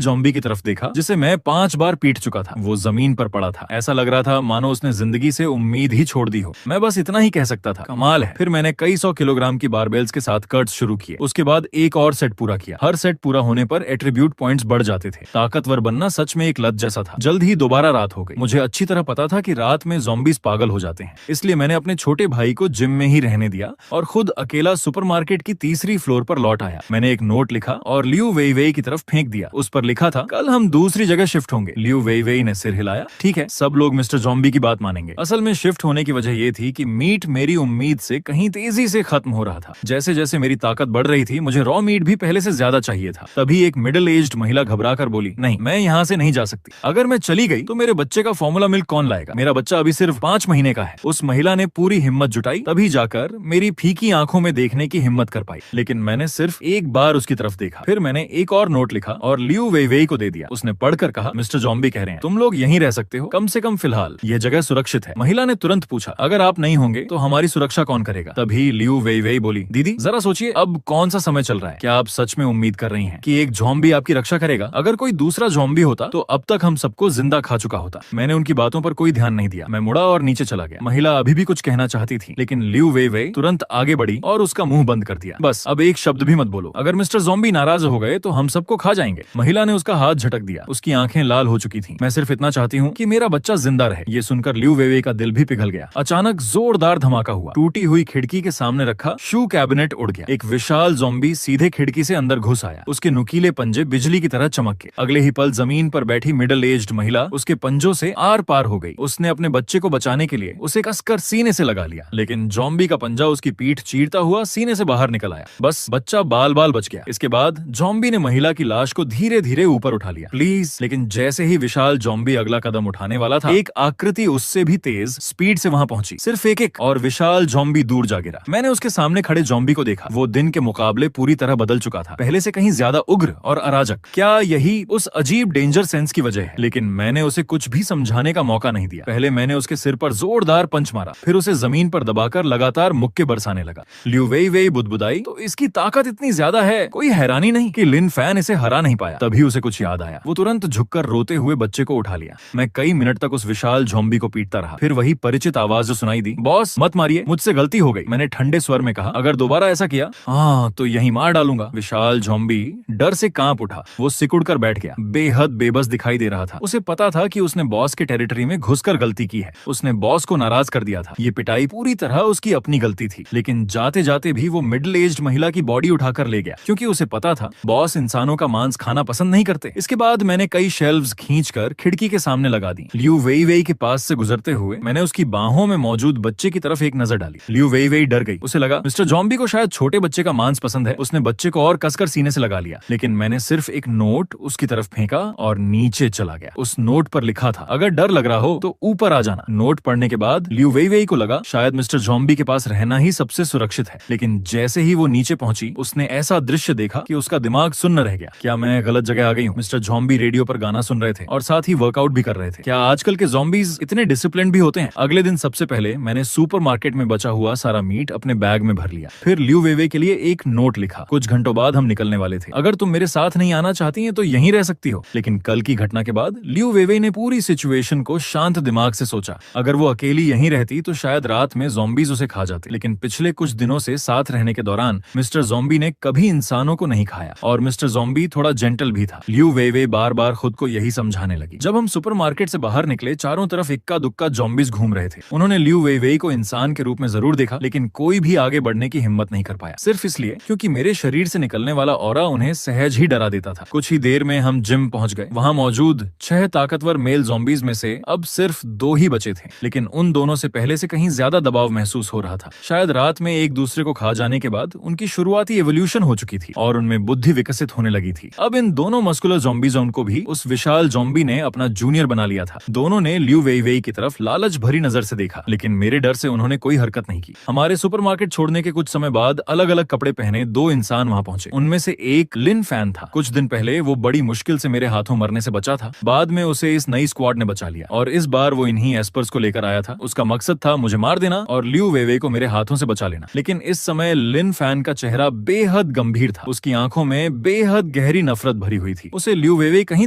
ज़ॉम्बी की तरफ देखा जिसे मैं 5 बार पीट चुका था। वो जमीन पर पड़ा था, ऐसा लग रहा था मानो उसने जिंदगी से उम्मीद ही छोड़ दी हो। मैं बस इतना ही कह सकता था, कमाल है। फिर मैंने कई 100 किलोग्राम की बारबेल्स के साथ कट्स शुरू किए। उसके बाद एक और सेट पूरा किया। हर सेट पूरा होने पर एट्रीब्यूट पॉइंट्स बढ़ जाते थे। ताकतवर बनना सच में एक लत जैसा था। जल्द ही दोबारा रात हो गई। मुझे अच्छी तरह पता था कि रात में ज़ॉम्बीज पागल हो जाते हैं, इसलिए मैंने अपने छोटे भाई को जिम में ही रहने दिया और खुद अकेला सुपरमार्केट की तीसरी फ्लोर पर लौट आया। मैंने एक नोट लिखा और लियू वेई वेई की तरफ फेंक दिया। उस पर लिखा था, कल हम दूसरी जगह शिफ्ट होंगे। लियू वेई वेई ने सिर हिलाया। ठीक है, सब लोग मिस्टर ज़ॉम्बी की बात मानेंगे। असल में शिफ्ट होने की वजह ये थी कि मीट मेरी उम्मीद से कहीं तेजी से खत्म हो रहा था। जैसे जैसे मेरी ताकत बढ़ रही थी, मुझे रॉ मीट भी पहले से ज्यादा चाहिए था। तभी एक मिडिल एज्ड महिला घबरा कर बोली, नहीं, मैं यहाँ से नहीं जा सकती। अगर मैं चली गई तो मेरे बच्चे का फॉर्मूला मिल्क कौन लाएगा? मेरा बच्चा अभी सिर्फ 5 महीने का है। उस महिला ने पूरी हिम्मत जुटाई, तभी जाकर मेरी फीकी आंखों में देखने की हिम्मत कर पाई। लेकिन मैंने सिर्फ एक बार उसकी तरफ देखा। फिर मैंने एक और नोट लिखा और लियू वेई वेई को दे दिया। उसने पढ़कर कहा, मिस्टर ज़ॉम्बी कह रहे हैं तुम लोग यहीं रह सकते हो, कम से कम फिलहाल यह जगह सुरक्षित है। महिला ने तुरंत पूछा, अगर आप नहीं होंगे तो हमारी सुरक्षा कौन करेगा? तभी लियू वेई वेई बोली, दीदी जरा सोचिए, अब कौन सा समय चल रहा है? क्या आप सच में उम्मीद कर रही हैं कि एक ज़ॉम्बी आपकी रक्षा करेगा? अगर कोई दूसरा ज़ॉम्बी होता तो अब तक हम सबको जिंदा खा चुका होता। मैंने उनकी बातों पर कोई ध्यान नहीं दिया। मैं मुड़ा और नीचे चला गया। महिला अभी भी कुछ कहना चाहती थी, लेकिन लियू वेई वेई तुरंत आगे बढ़ी और उसका मुंह बंद कर दिया। बस अब एक शब्द भी मत बोलो, अगर मिस्टर ज़ॉम्बी नाराज हो गए तो हम सबको खा जाएंगे। महिला ने उसका हाथ झटक दिया। उसकी आंखें लाल हो चुकी थीं। मैं सिर्फ इतना चाहती हूँ कि मेरा बच्चा जिंदा रहे। ये सुनकर लियू वेई वेई का दिल भी पिघल गया। अचानक जोरदार धमाका हुआ। टूटी हुई खिड़की के सामने रखा शू कैबिनेट उड़ गया। एक विशाल ज़ॉम्बी सीधे खिड़की से अंदर घुस आया। उसके नुकीले पंजे बिजली की तरह चमके। अगले ही पल जमीन पर बैठी मिडिल एज्ड महिला उसके पंजों से आर पार हो गई। उसने अपने बच्चे को बचाने के लिए उसे कसकर सीने से लगा लिया, लेकिन ज़ॉम्बी का पंजा उसकी पीठ चीरता हुआ सीने से बाहर निकल आया। बस बच्चा बाल बाल बच गया। इसके बाद ज़ॉम्बी ने महिला की लाश को धीरे धीरे ऊपर उठा लिया। प्लीज। लेकिन जैसे ही विशाल ज़ॉम्बी अगला कदम उठाने वाला था, एक आकृति उससे भी तेज स्पीड से वहां पहुंची। सिर्फ एक और विशाल ज़ॉम्बी दूर जा गिरा। मैंने उसके सामने खड़े ज़ॉम्बी को देखा। वो दिन के मुकाबले पूरी तरह बदल चुका था, पहले से कहीं ज्यादा उग्र और अराजक। क्या यही उस अजीब डेंजर सेंस की वजह है? लेकिन मैंने उसे कुछ भी समझाने का मौका नहीं दिया। पहले मैंने उसके सिर पर जोरदार पंच मारा, फिर उसे जमीन पर दबाकर लगातार मुक्के बरसाने लगा। लियू वेई वेई बुदबुदाई, तो इसकी ताकत इतनी ज्यादा है, कोई हैरानी नहीं कि लिन फैन इसे हरा नहीं पाया। तभी उसे कुछ याद आया। वो तुरंत झुककर रोते हुए बच्चे को उठा लिया। मैं कई मिनट तक उस विशाल ज़ॉम्बी को पीटता रहा। फिर वही परिचित आवाज जो सुनाई दी, बॉस मत मारिए, मुझसे गलती हो गई। मैंने ठंडे स्वर में कहा, अगर दोबारा ऐसा किया हाँ तो यही मार डालूंगा। विशाल ज़ॉम्बी डर से कांप उठा। वो सिकुड़ कर बैठ गया, बेहद बेबस दिखाई दे रहा था। उसे पता था कि उसने बॉस के टेरिटरी में घुसकर गलती की है। उसने बॉस को नाराज कर दिया था। ये पिटाई पूरी तरह उसकी अपनी गलती थी। लेकिन जाते जाते भी वो मिडिल एज्ड महिला की बॉडी उठाकर ले गया, क्योंकि उसे पता था बॉस इंसानों का मांस खाना पसंद नहीं करते। इसके बाद मैंने कई शेल्व्स खींचकर खिड़की के सामने लगा दी। लियू वेई वेई के पास से गुजरते हुए मैंने उसकी बाहों में मौजूद बच्चे की तरफ एक नजर डाली। लियू वेई वेई डर गई। उसे लगा मिस्टर ज़ॉम्बी को शायद छोटे बच्चे का मांस पसंद है। उसने बच्चे को और कसकर सीने से लगा लिया। लेकिन मैंने सिर्फ एक नोट उसकी तरफ फेंका और नीचे चला गया। उस नोट पर लिखा था, अगर डर लग रहा हो तो ऊपर आ जाना। नोट पढ़ने के बाद लियू वेई वेई को लगा शायद मिस्टर ज़ॉम्बी के पास रहना ही सबसे सुरक्षित है। लेकिन जैसे ही वो नीचे पहुंची, उसने ऐसा दृश्य देखा कि उसका दिमाग सुन्न रह गया। क्या मैं गलत जगह आ गई हूँ? मिस्टर ज़ॉम्बी रेडियो पर गाना सुन रहे थे और साथ ही वर्कआउट भी कर रहे थे। क्या आजकल के ज़ॉम्बीज इतने डिसिप्लिन भी होते हैं? अगले दिन सबसे पहले मैंने सुपरमार्केट में बचा हुआ सारा मीट अपने बैग में भर लिया। फिर लियू वेई वेई के लिए एक नोट लिखा। कुछ घंटों बाद हम निकलने वाले थे। अगर तुम मेरे साथ नहीं आना चाहती हैं तो यहीं रह सकती हो। लेकिन कल की घटना के बाद लियू वेई वेई ने पूरी सिचुएशन को शांत दिमाग से सोचा। अगर वो अकेली यहीं रहती तो शायद रात में ज़ॉम्बीज उसे खा जाते। लेकिन पिछले कुछ दिनों से साथ रहने के दौरान मिस्टर ज़ॉम्बी ने कभी इंसानों को नहीं खाया और मिस्टर ज़ॉम्बी थोड़ा जेंटल भी था। लियू वेई वेई बार बार खुद को यही समझाने लगी। जब हम सुपरमार्केट से बाहर निकले, चारों तरफ इक्का दुक्का ज़ॉम्बीज घूम रहे थे। उन्होंने लियू वेई वेई को इंसान के रूप में जरूर देखा, लेकिन कोई भी आगे बढ़ने की हिम्मत नहीं कर पाया। सिर्फ इसलिए क्योंकि मेरे शरीर से निकलने वाला ऑरा उन्हें सहज ही डरा देता था। कुछ ही देर में हम जिम पहुंच गए। वहां मौजूद 6 ताकतवर मेल ज़ॉम्बीज में से अब सिर्फ 2 ही बचे थे। लेकिन उन दोनों से पहले से कहीं ज्यादा दबाव महसूस हो रहा था। शायद रात में एक दूसरे को खा जाने के बाद उनकी शुरुआती एवोल्यूशन इवोल्यूशन हो चुकी थी और उनमें बुद्धि विकसित होने लगी थी। अब इन दोनों मस्कुलर ज़ॉम्बीज़ों को भी उस विशाल ज़ॉम्बी ने अपना जूनियर बना लिया था। दोनों ने लियू वेई वेई की तरफ लालच भरी नजर से देखा, लेकिन मेरे डर से उन्होंने कोई हरकत नहीं की। हमारे सुपरमार्केट छोड़ने के कुछ समय बाद अलग अलग कपड़े पहने दो इंसान वहां पहुंचे। उनमें से एक लिन फैन था। कुछ दिन पहले वो बड़ी मुश्किल से मेरे हाथों मरने से बचा था। बाद में उसे इस नई स्क्वाड ने बचा लिया और इस बार वो इन्हीं एस्पर्स को लेकर आया था। उसका मकसद था मुझे मार देना और लियू वेवे को मेरे हाथों से बचा लेना। लेकिन इस समय लिन फैन का चेहरा बेहद गंभीर था। उसकी आंखों में बेहद गहरी नफरत भरी हुई थी। उसे लियू वेवे कहीं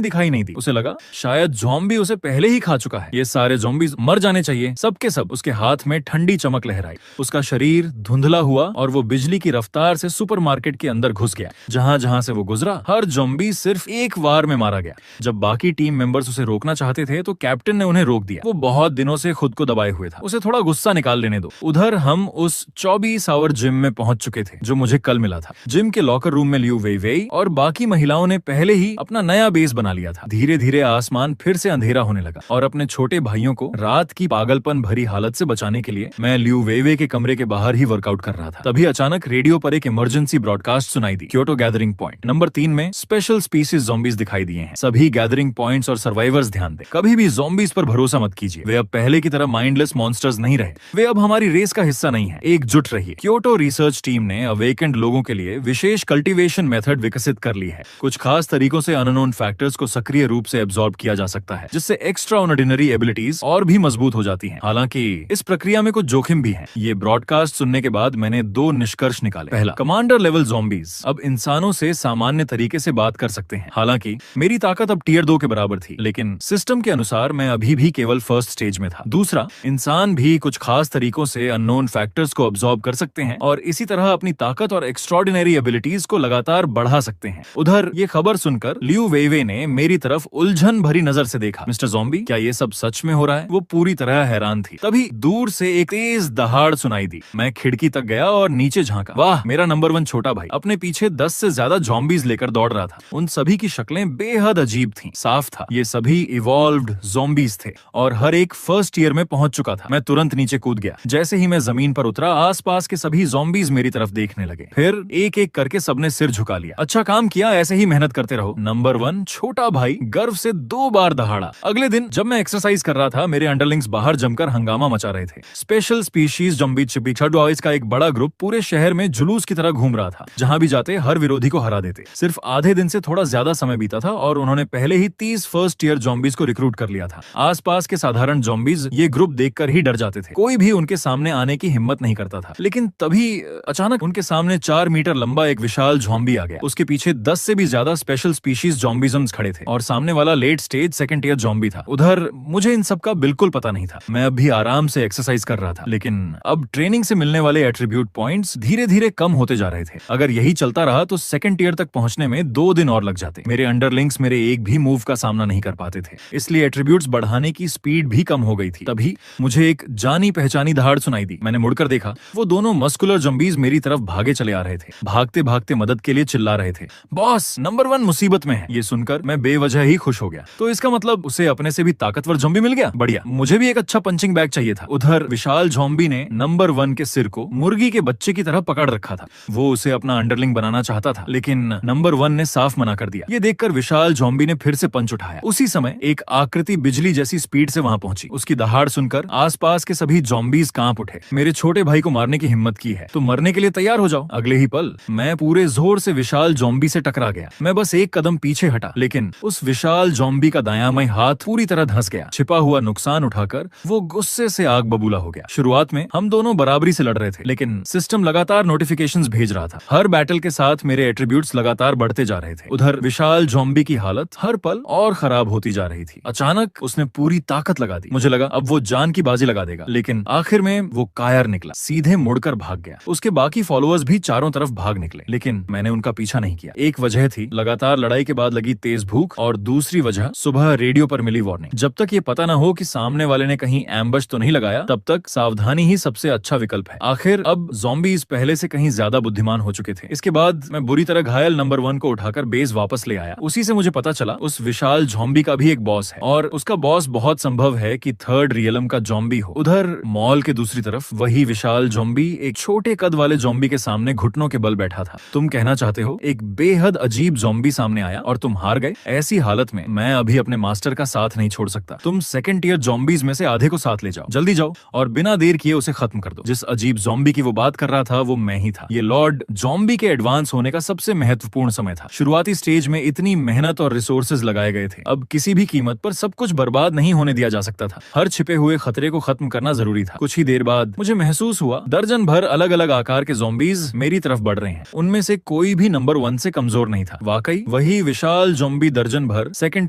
दिखाई नहीं दी। उसे लगा शायद ज़ॉम्बी उसे पहले ही खा चुका है। ये सारे ज़ॉम्बीज़ मर जाने चाहिए, सबके सब। उसके हाथ में ठंडी चमक लहराई। उसका शरीर धुंधला हुआ और वो बिजली की रफ्तार से सुपरमार्केट के अंदर घुस गया। जहां जहां से वो गुजरा हर ज़ॉम्बी सिर्फ एक वार में मारा गया। जब बाकी टीम मेंबर्स उसे रोकना चाहते थे तो कैप्टन ने उन्हें रोक दिया। वो बहुत दिनों से खुद को दबाए हुए था। उसे थोड़ा गुस्सा निकाल लेने दो। उधर हम उस 24 आवर जिम में पहुंच चुके थे जो मुझे कल मिला था। जिम के लॉकर रूम में लियू वेई वेई और बाकी महिलाओं ने पहले ही अपना नया बेस बना लिया था। धीरे धीरे आसमान फिर से अंधेरा होने लगा और अपने छोटे भाइयों को रात की पागलपन भरी हालत से बचाने के लिए मैं लियू वेई वेई के कमरे के बाहर ही वर्कआउट कर रहा था। तभी अचानक रेडियो पर एक इमरजेंसी ब्रॉडकास्ट सुनाई दी। क्योटो गैदरिंग पॉइंट नंबर 3 में स्पेशल स्पीसीज ज़ॉम्बीज़ दिखाई दिए हैं। सभी गैदरिंग पॉइंट्स और सर्वाइवर्स ध्यान दें। कभी भी ज़ॉम्बीज़ पर भरोसा मत कीजिए। वे अब पहले की तरह माइंडलेस मॉन्स्टर्स नहीं रहे। वे अब हमारी रेस का हिस्सा नहीं है। एकजुट रहिए। क्योटो रिसर्च टीम ने अवेकेंड लोगों के लिए विशेष कल्टीवेशन मेथड विकसित कर ली है। कुछ खास तरीकों से अननोन फैक्टर्स को सक्रिय रूप से एब्जॉर्ब किया जा सकता है, जिससे एक्स्ट्रा ऑर्डिनरी एबिलिटीज और भी मजबूत हो जाती हैं। हालांकि इस प्रक्रिया में कुछ जोखिम भी हैं। ये ब्रॉडकास्ट सुनने के बाद मैंने 2 निष्कर्ष निकाले। पहला, कमांडर लेवल ज़ॉम्बीज़ अब इंसानों से सामान्य तरीके से बात कर सकते हैं। हालांकि मेरी ताकत अब टियर 2 के बराबर थी, लेकिन सिस्टम के अनुसार मैं अभी भी केवल फर्स्ट स्टेज में था। दूसरा, इंसान भी कुछ खास तरीकों से अननोन फैक्टर्स को अब्सॉर्ब कर सकते हैं और इसी तरह अपनी ताकत और एक्स्ट्रॉर्डिनरी एबिलिटीज को लगातार बढ़ा सकते हैं। उधर ये खबर सुनकर लियू वेवे ने मेरी तरफ उलझन भरी नजर से देखा। मिस्टर ज़ॉम्बी, क्या ये सब सच में हो रहा है? वो पूरी तरह हैरान थी। तभी दूर से एक तेज दहाड़ सुनाई दी। मैं खिड़की तक गया और नीचे झांका। वाह, मेरा नंबर 1 छोटा भाई अपने पीछे 10 से ज्यादा ज़ॉम्बीज़ लेकर दौड़ रहा था। उन सभी की शक्लें बेहद अजीब थीं। साफ था ये सभी इवॉल्व्ड ज़ॉम्बीज़ थे और हर एक फर्स्ट ईयर में पहुंच चुका था। मैं तुरंत नीचे कूद गया। जैसे ही मैं जमीन पर उतरा, आसपास के सभी ज़ॉम्बीज़ मेरी तरफ देखने लगे। फिर एक एक करके सबने सिर झुका लिया। अच्छा काम किया, ऐसे ही मेहनत करते रहो। नंबर 1 छोटा भाई गर्व से 2 बार दहाड़ा। अगले दिन जब मैं एक्सरसाइज कर रहा था, मेरे अंडरलिंग्स बाहर जमकर हंगामा मचा रहे थे। स्पेशल स्पीशीज ज़ॉम्बी बॉयज का एक बड़ा ग्रुप पूरे शहर में जुलूस की तरह घूम रहा था। जहां भी जाते हर विरोधी को हरा देते। सिर्फ आधे दिन से थोड़ा ज्यादा समय बीता था और उन्होंने पहले ही 30 फर्स्ट ईयर ज़ॉम्बीज़ को रिक्रूट कर लिया था। आसपास के साधारण ज़ॉम्बीज़ ये ग्रुप देखकर ही डर जाते थे। कोई भी उनके सामने आने की हिम्मत नहीं करता था। लेकिन तभी अचानक उनके सामने 4 मीटर लंबा एक विशाल ज़ॉम्बी आ गया। उसके पीछे 10 से भी ज्यादा स्पेशल स्पीशीज ज़ॉम्बीज़म्स खड़े थे और सामने वाला late stage second year zombie था। उधर मुझे इन सब का बिल्कुल पता नहीं था। मैं अब भी आराम से एक्सरसाइज कर रहा था, लेकिन अब ट्रेनिंग से मिलने वाले एट्रीब्यूट पॉइंट्स धीरे धीरे कम होते जा रहे थे। अगर यही चलता रहा तो सेकंड ईयर तक पहुंचने में 2 दिन और लग जाते। मेरे अंडरलिंग्स मेरे एक भी मूव का सामना नहीं कर पाते थे, इसलिए एट्रीब्यूट्स बढ़ाने की स्पीड भी कम हो गई थी। तभी मुझे एक जानी पहचानी दहाड़ सुनाई दी। मैंने मुड़कर देखा, वो दोनों मस्कुलर ज़ॉम्बीज़ मेरी तरफ भागे चले आ रहे थे। भागते भागते मदद के लिए चिल्ला रहे थे, बॉस नंबर 1 मुसीबत में है। ये सुनकर मैं बेवजह ही खुश हो गया। तो इसका मतलब उसे अपने से भी ताकतवर ज़ॉम्बी मिल गया। बढ़िया, मुझे भी एक अच्छा पंचिंग बैग चाहिए था। उधर विशाल ज़ॉम्बी ने नंबर 1 के सिर को मुर्गी के बच्चे की तरह पकड़ रखा था। वो उसे अपना अंडरलिंग बनाना चाहता था, लेकिन नंबर 1 ने साफ मना कर दिया। ये देखकर विशाल ज़ॉम्बी ने फिर से पंच उठाया। उसी समय एक आकृति बिजली जैसी स्पीड से वहां पहुंची। उसकी दहाड़ सुनकर आसपास के सभी ज़ॉम्बीज़ कांप उठे। मेरे छोटे भाई को मारने की हिम्मत की है तो मरने के लिए तैयार हो जाओ। अगले ही पल मैं पूरे जोर से विशाल ज़ॉम्बी से टकरा गया। मैं बस एक कदम पीछे हटा, लेकिन उस विशाल ज़ॉम्बी का दायां हाथ पूरी तरह धंस गया। छिपा हुआ नुकसान उठाकर वो गुस्से से आग बबूला हो गया। शुरुआत में हम दोनों बराबरी से लड़ रहे थे, लेकिन सिस्टम लगातार नोटिफिकेशंस भेज रहा था। हर बैटल के साथ मेरे एट्रीब्यूट्स लगातार बढ़ते जा रहे थे। उधर विशाल ज़ॉम्बी की हालत हर पल और खराब होती जा रही थी। अचानक उसने पूरी ताकत लगा दी। मुझे लगा अब वो जान की बाजी लगा देगा, लेकिन आखिर में वो कायर निकला। सीधे मुड़कर भाग गया। उसके बाकी फॉलोअर्स भी चारों तरफ भाग निकले, लेकिन मैंने उनका पीछा नहीं किया। एक वजह थी लगातार लड़ाई के बाद लगी तेज भूख, और दूसरी वजह सुबह रेडियो पर मिली वार्निंग। जब तक ये पता न हो कि सामने वाले ने कहीं एम्बश तो नहीं लगाया, तब तक सावधानी ही सबसे अच्छा विकल्प है। आखिर अब ज़ॉम्बीज़ पहले से कहीं ज्यादा बुद्धिमान हो चुके थे। इसके बाद मैं बुरी तरह घायल नंबर 1 को उठाकर बेस वापस ले आया। उसी से मुझे पता चला उस विशाल ज़ॉम्बी का भी एक बॉस है, और उसका बॉस बहुत संभव है कि थर्ड रियलम का ज़ॉम्बी हो। उधर मॉल के दूसरी तरफ वही विशाल ज़ॉम्बी एक छोटे कद वाले ज़ॉम्बी के सामने घुटनों के बल केवल बैठा था। तुम कहना चाहते हो एक बेहद अजीब ज़ॉम्बी सामने आया और तुम हार गए? ऐसी हालत में मैं अभी अपने मास्टर का साथ नहीं छोड़ सकता। तुम सेकंड टियर ज़ॉम्बीज में से आधे को साथ ले जाओ, जल्दी जाओ और बिना देर किए उसे खत्म कर दो। जिस अजीब ज़ॉम्बी की वो बात कर रहा था वो मैं ही था। ये लॉर्ड ज़ॉम्बी के एडवांस होने का सबसे महत्वपूर्ण समय था। शुरुआती स्टेज में इतनी मेहनत और रिसोर्सेज लगाए गए थे, अब किसी भी कीमत पर सब कुछ बर्बाद नहीं होने दिया जा सकता था। हर छिपे हुए खतरे को खत्म करना जरूरी था। कुछ ही देर बाद मुझे महसूस हुआ दर्जन भर अलग अलग आकार के ज़ॉम्बीज मेरी तरफ बढ़ रहे हैं। उनमें से कोई भी नंबर 1 से कमजोर नहीं था। वाकई वही विशाल ज़ॉम्बी दर्जन भर सेकंड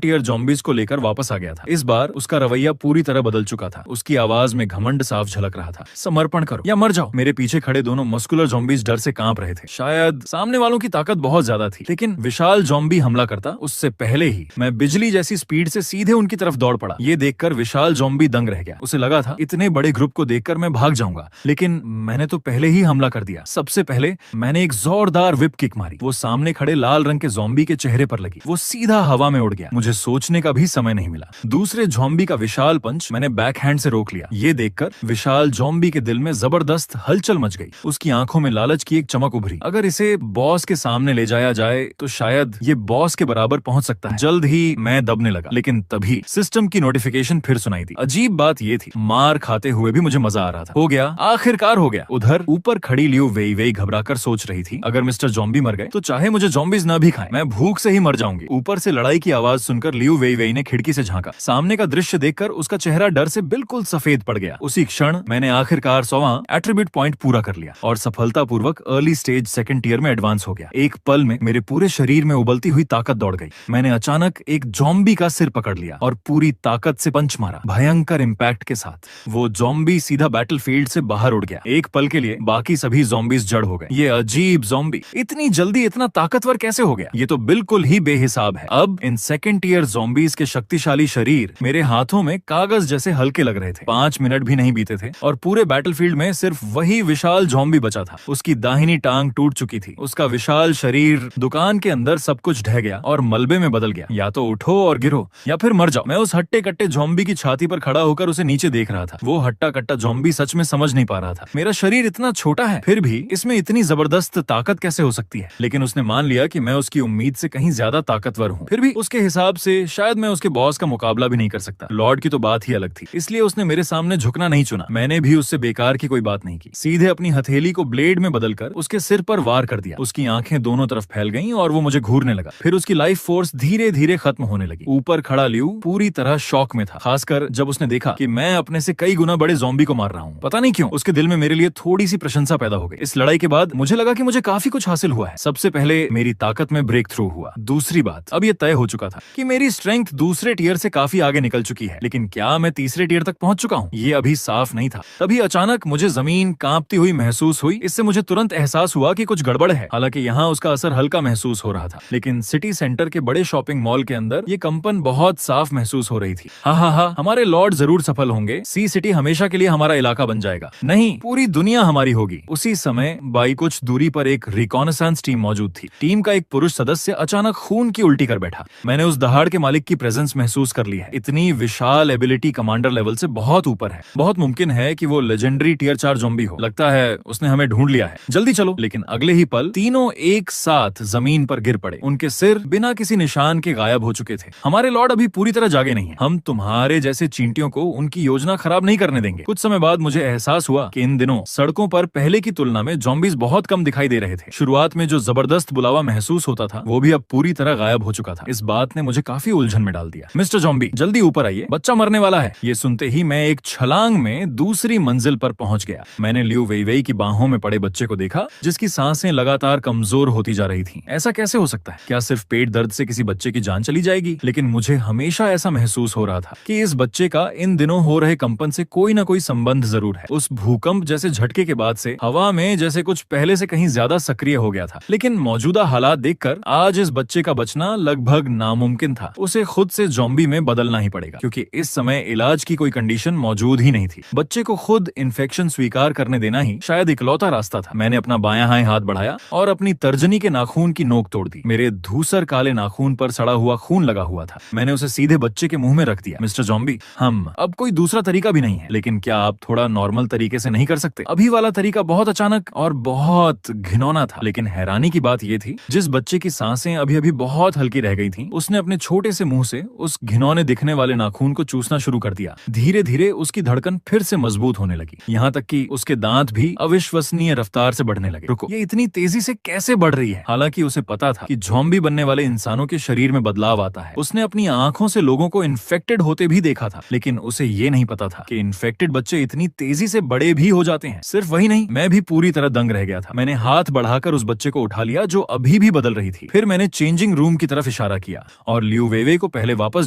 टियर ज़ॉम्बीज को लेकर वापस आ गया था। इस बार उसका रवैया पूरी तरह बदल चुका था। उसकी आवाज में घमंड साफ झलक रहा था। समर्पण करो या मर जाओ। मेरे पीछे खड़े दोनों मस्कुलर ज़ॉम्बीज डर से कांप रहे थे। शायद सामने वालों की ताकत बहुत ज्यादा थी, लेकिन विशाल ज़ॉम्बी हमला करता उससे पहले ही मैं बिजली जैसी स्पीड से सीधे उनकी तरफ दौड़ पड़ा। ये देखकर विशाल ज़ॉम्बी दंग रह गया। उसे लगा था इतने बड़े ग्रुप को देखकर मैं भाग जाऊंगा, लेकिन मैंने तो पहले ही हमला कर दिया। सबसे पहले मैंने एक जोरदार विप किक मारी। वो सामने खड़े लाल रंग के ज़ॉम्बी के चेहरे पर लगी। वो सीधा हवा में उड़ गया। मुझे सोचने का भी समय नहीं मिला। दूसरे ज़ॉम्बी का विशाल पंच मैंने बैक हैंड से रोक लिया। ये देखकर विशाल ज़ॉम्बी के दिल में जबरदस्त हलचल मच गई। उसकी आंखों में लालच की एक चमक उभरी। अगर इसे बॉस के सामने ले जाया जाए तो शायद ये बॉस के बराबर पहुंच सकता है। जल्द ही मैं दबने लगा, लेकिन तभी सिस्टम की नोटिफिकेशन फिर सुनाई दी। अजीब बात ये थी, मार खाते हुए भी मुझे मजा आ रहा था। हो गया, आखिरकार हो गया। उधर ऊपर खड़ी लियू वेई वेई घबराकर सोच रही थी, अगर मिस्टर ज़ॉम्बी मर गए तो चाहे मुझे ज़ॉम्बीज ना भी खाएं, मैं भूख से ही मर जाऊंगी। ऊपर से लड़ाई की आवाज सुनकर लियू वेई वेई ने खिड़की से झांका। सामने का दृश्य देखकर उसका चेहरा डर से बिल्कुल सफेद पड़ गया। उसी क्षण मैंने आखिरकार 100वां एट्रीब्यूट पॉइंट पूरा कर लिया और सफलतापूर्वक अर्ली स्टेज सेकंड टियर में एडवांस हो गया। एक पल में मेरे पूरे शरीर में उबलती हुई ताकत दौड़ गई। मैंने अचानक एक ज़ॉम्बी का सिर पकड़ लिया और पूरी ताकत से पंच मारा, भयंकर इम्पैक्ट के साथ। वो ज़ॉम्बी सीधा बैटलफील्ड से बाहर उड़ गया। एक पल के लिए बाकी सभी ज़ॉम्बीज जड़ हो गए। ये अजीब ज़ॉम्बी इतनी जल्दी इतना ताकतवर कैसे हो गया? ये तो बिल्कुल ही बेहिसाब है। अब इन सेकंड टियर ज़ॉम्बीज के शक्तिशाली शरीर मेरे हाथों में कागज जैसे हल्के लग रहे थे। 5 मिनट भी नहीं बीते थे और पूरे बैटलफील्ड में सिर्फ वही विशाल ज़ॉम्बी बचा था। उसकी दाहिनी टांग टूट चुकी थी। उसका विशाल शरीर दुकान के अंदर सब कुछ ढह गया और मलबे में बदल गया। या तो उठो और गिरो या फिर मर जाओ। मैं उस हट्टे कट्टे ज़ॉम्बी की छाती पर खड़ा होकर उसे नीचे देख रहा था। वो हट्टा कट्टा ज़ॉम्बी सच में समझ नहीं पा रहा था, मेरा शरीर इतना छोटा है, फिर भी इसमें इतनी जबरदस्त ताकत कैसे हो सकती है? लेकिन उसने मान लिया कि मैं उसकी उम्मीद से कहीं ज्यादा ताकतवर हूँ। फिर भी उसके हिसाब से शायद मैं उसके बॉस का मुकाबला भी नहीं कर सकता। लॉर्ड की तो बात ही अलग थी, इसलिए उसने मेरे सामने झुकना नहीं चुना। मैंने भी उससे बेकार की कोई बात नहीं की। सीधे अपनी हथेली को ब्लेड में बदलकर उसके सिर पर वार कर दिया। उसकी आंखें दोनों तरफ फैल गईं और वो मुझे घूरने लगा। फिर उसकी लाइफ फोर्स धीरे धीरे खत्म होने लगी। ऊपर खड़ा लियू पूरी तरह शॉक में था, खासकर जब उसने देखा कि मैं अपने से कई गुना बड़े ज़ॉम्बी को मार रहा हूँ। पता नहीं क्यों उसके दिल में मेरे लिए थोड़ी सी प्रशंसा पैदा हो गई। इस लड़ाई के बाद मुझे लगा कि मुझे काफी कुछ हासिल हुआ है। सबसे पहले मेरी ताकत में ब्रेक थ्रू हुआ। दूसरी बात, अब ये तय हो चुका था कि मेरी स्ट्रेंथ दूसरे टियर से काफी आगे निकल चुकी है। लेकिन क्या मैं तीसरे टियर तक पहुंच चुका हूँ? ये अभी साफ नहीं था। तभी अचानक मुझे जमीन कांपती हुई महसूस हुई। इससे मुझे तुरंत एहसास हुआ कि कुछ गड़बड़ है। हालांकि यहाँ उसका असर हल्का महसूस हो रहा था, लेकिन सिटी सेंटर के बड़े शॉपिंग मॉल के अंदर ये कंपन बहुत साफ महसूस हो रही थी। हाँ, हमारे लॉर्ड जरूर सफल होंगे। सी सिटी हमेशा के लिए हमारा इलाका बन जाएगा। नहीं, पूरी दुनिया हमारी होगी। उसी समय बाई कुछ दूरी पर एक रिकॉनेसेंस टीम मौजूद थी। टीम का एक पुरुष सदस्य अचानक खून की उल्टी कर बैठा। मैंने उस दहाड़ के मालिक की प्रेजेंस महसूस कर ली है। इतनी विशाल एबिलिटी कमांडर लेवल से बहुत ऊपर है। बहुत मुमकिन है कि वो लेजेंडरी टियर 4 ज़ॉम्बी हो। लगता है उसने हमें ढूंढ लिया है, जल्दी चलो। लेकिन अगले ही पल तीनों एक साथ जमीन पर गिर पड़े। उनके सिर बिना किसी निशान के गायब हो चुके थे। हमारे लॉर्ड अभी पूरी तरह जागे नहीं है। हम तुम्हारे जैसे चींटियों को उनकी योजना खराब नहीं करने देंगे। कुछ समय बाद मुझे एहसास हुआ कि इन दिनों सड़कों पर पहले की तुलना में ज़ॉम्बीज बहुत कम दिखाई दे रहे थे। शुरुआत में जो जबरदस्त बुलावा महसूस होता था वो भी अब पूरी तरह गायब हो चुका था। इस बात ने मुझे काफी उलझन में डाल दिया। मिस्टर ज़ॉम्बी, जल्दी ऊपर आइए, बच्चा मरने वाला है। ये सुनते ही मैं एक छलांग में दूसरी मंजिल पर पहुंच गया। मैंने लियू वेई वेई की बाहों में पड़े बच्चे को देखा, जिसकी सांसें लगातार कमजोर होती जा रही थीं। ऐसा कैसे हो सकता है? क्या सिर्फ पेट दर्द से किसी बच्चे की जान चली जाएगी? लेकिन मुझे हमेशा ऐसा महसूस हो रहा था कि इस बच्चे का इन दिनों हो रहे कंपन से कोई ना कोई संबंध जरूर है। उस भूकंप जैसे झटके के बाद से हवा में जैसे कुछ पहले से कहीं ज्यादा सक्रिय हो गया था। लेकिन मौजूदा हालात देखकर आज इस बच्चे का बचना लगभग नामुमकिन था। उसे खुद से ज़ॉम्बी में बदलना ही पड़ेगा, क्योंकि इस समय इलाज की कोई कंडीशन मौजूद ही नहीं थी। बच्चे को खुद इन्फेक्शन स्वीकार करने देना ही शायद इकलौता रास्ता था। मैंने अपना बायां हाथ बढ़ाया और अपनी तर्जनी के नाखून की नोक तोड़ दी। मेरे धूसर काले नाखून पर सड़ा हुआ खून लगा हुआ था। मैंने उसे सीधे बच्चे के मुंह में रख दिया। मिस्टर ज़ॉम्बी, हम अब कोई दूसरा तरीका भी नहीं है, लेकिन क्या आप थोड़ा नॉर्मल तरीके से नहीं कर सकते? अभी वाला तरीका बहुत अचानक और बहुत घिनौना था। लेकिन हैरानी की बात यह थी, जिस बच्चे की सांसें अभी अभी बहुत हल्की रह गई थीं, उसने अपने छोटे से मुंह से उस घिनौने दिखने वाले नाखून को चूसना शुरू कर दिया। धीरे धीरे उसकी धड़कन फिर से मजबूत होने लगी, यहाँ तक कि उसके दांत भी अविश्वसनीय रफ्तार से बढ़ने लगे। रुको, ये इतनी तेजी से कैसे बढ़ रही है? हालांकि उसे पता था कि ज़ॉम्बी बनने वाले इंसानों के शरीर में बदलाव आता है। उसने अपनी आंखों से लोगों को इन्फेक्टेड होते भी देखा था, लेकिन उसे ये नहीं पता था कि इन्फेक्टेड बच्चे इतनी तेजी से बड़े भी हो जाते हैं। सिर्फ वही नहीं, मैं भी पूरी तरह दंग रह गया था। मैंने हाथ बढ़ाकर उस बच्चे को उठा लिया जो अभी भी बदल रही थी। फिर मैंने चेंजिंग रूम की तरफ इशारा किया और लियू वेइवेई को पहले वापस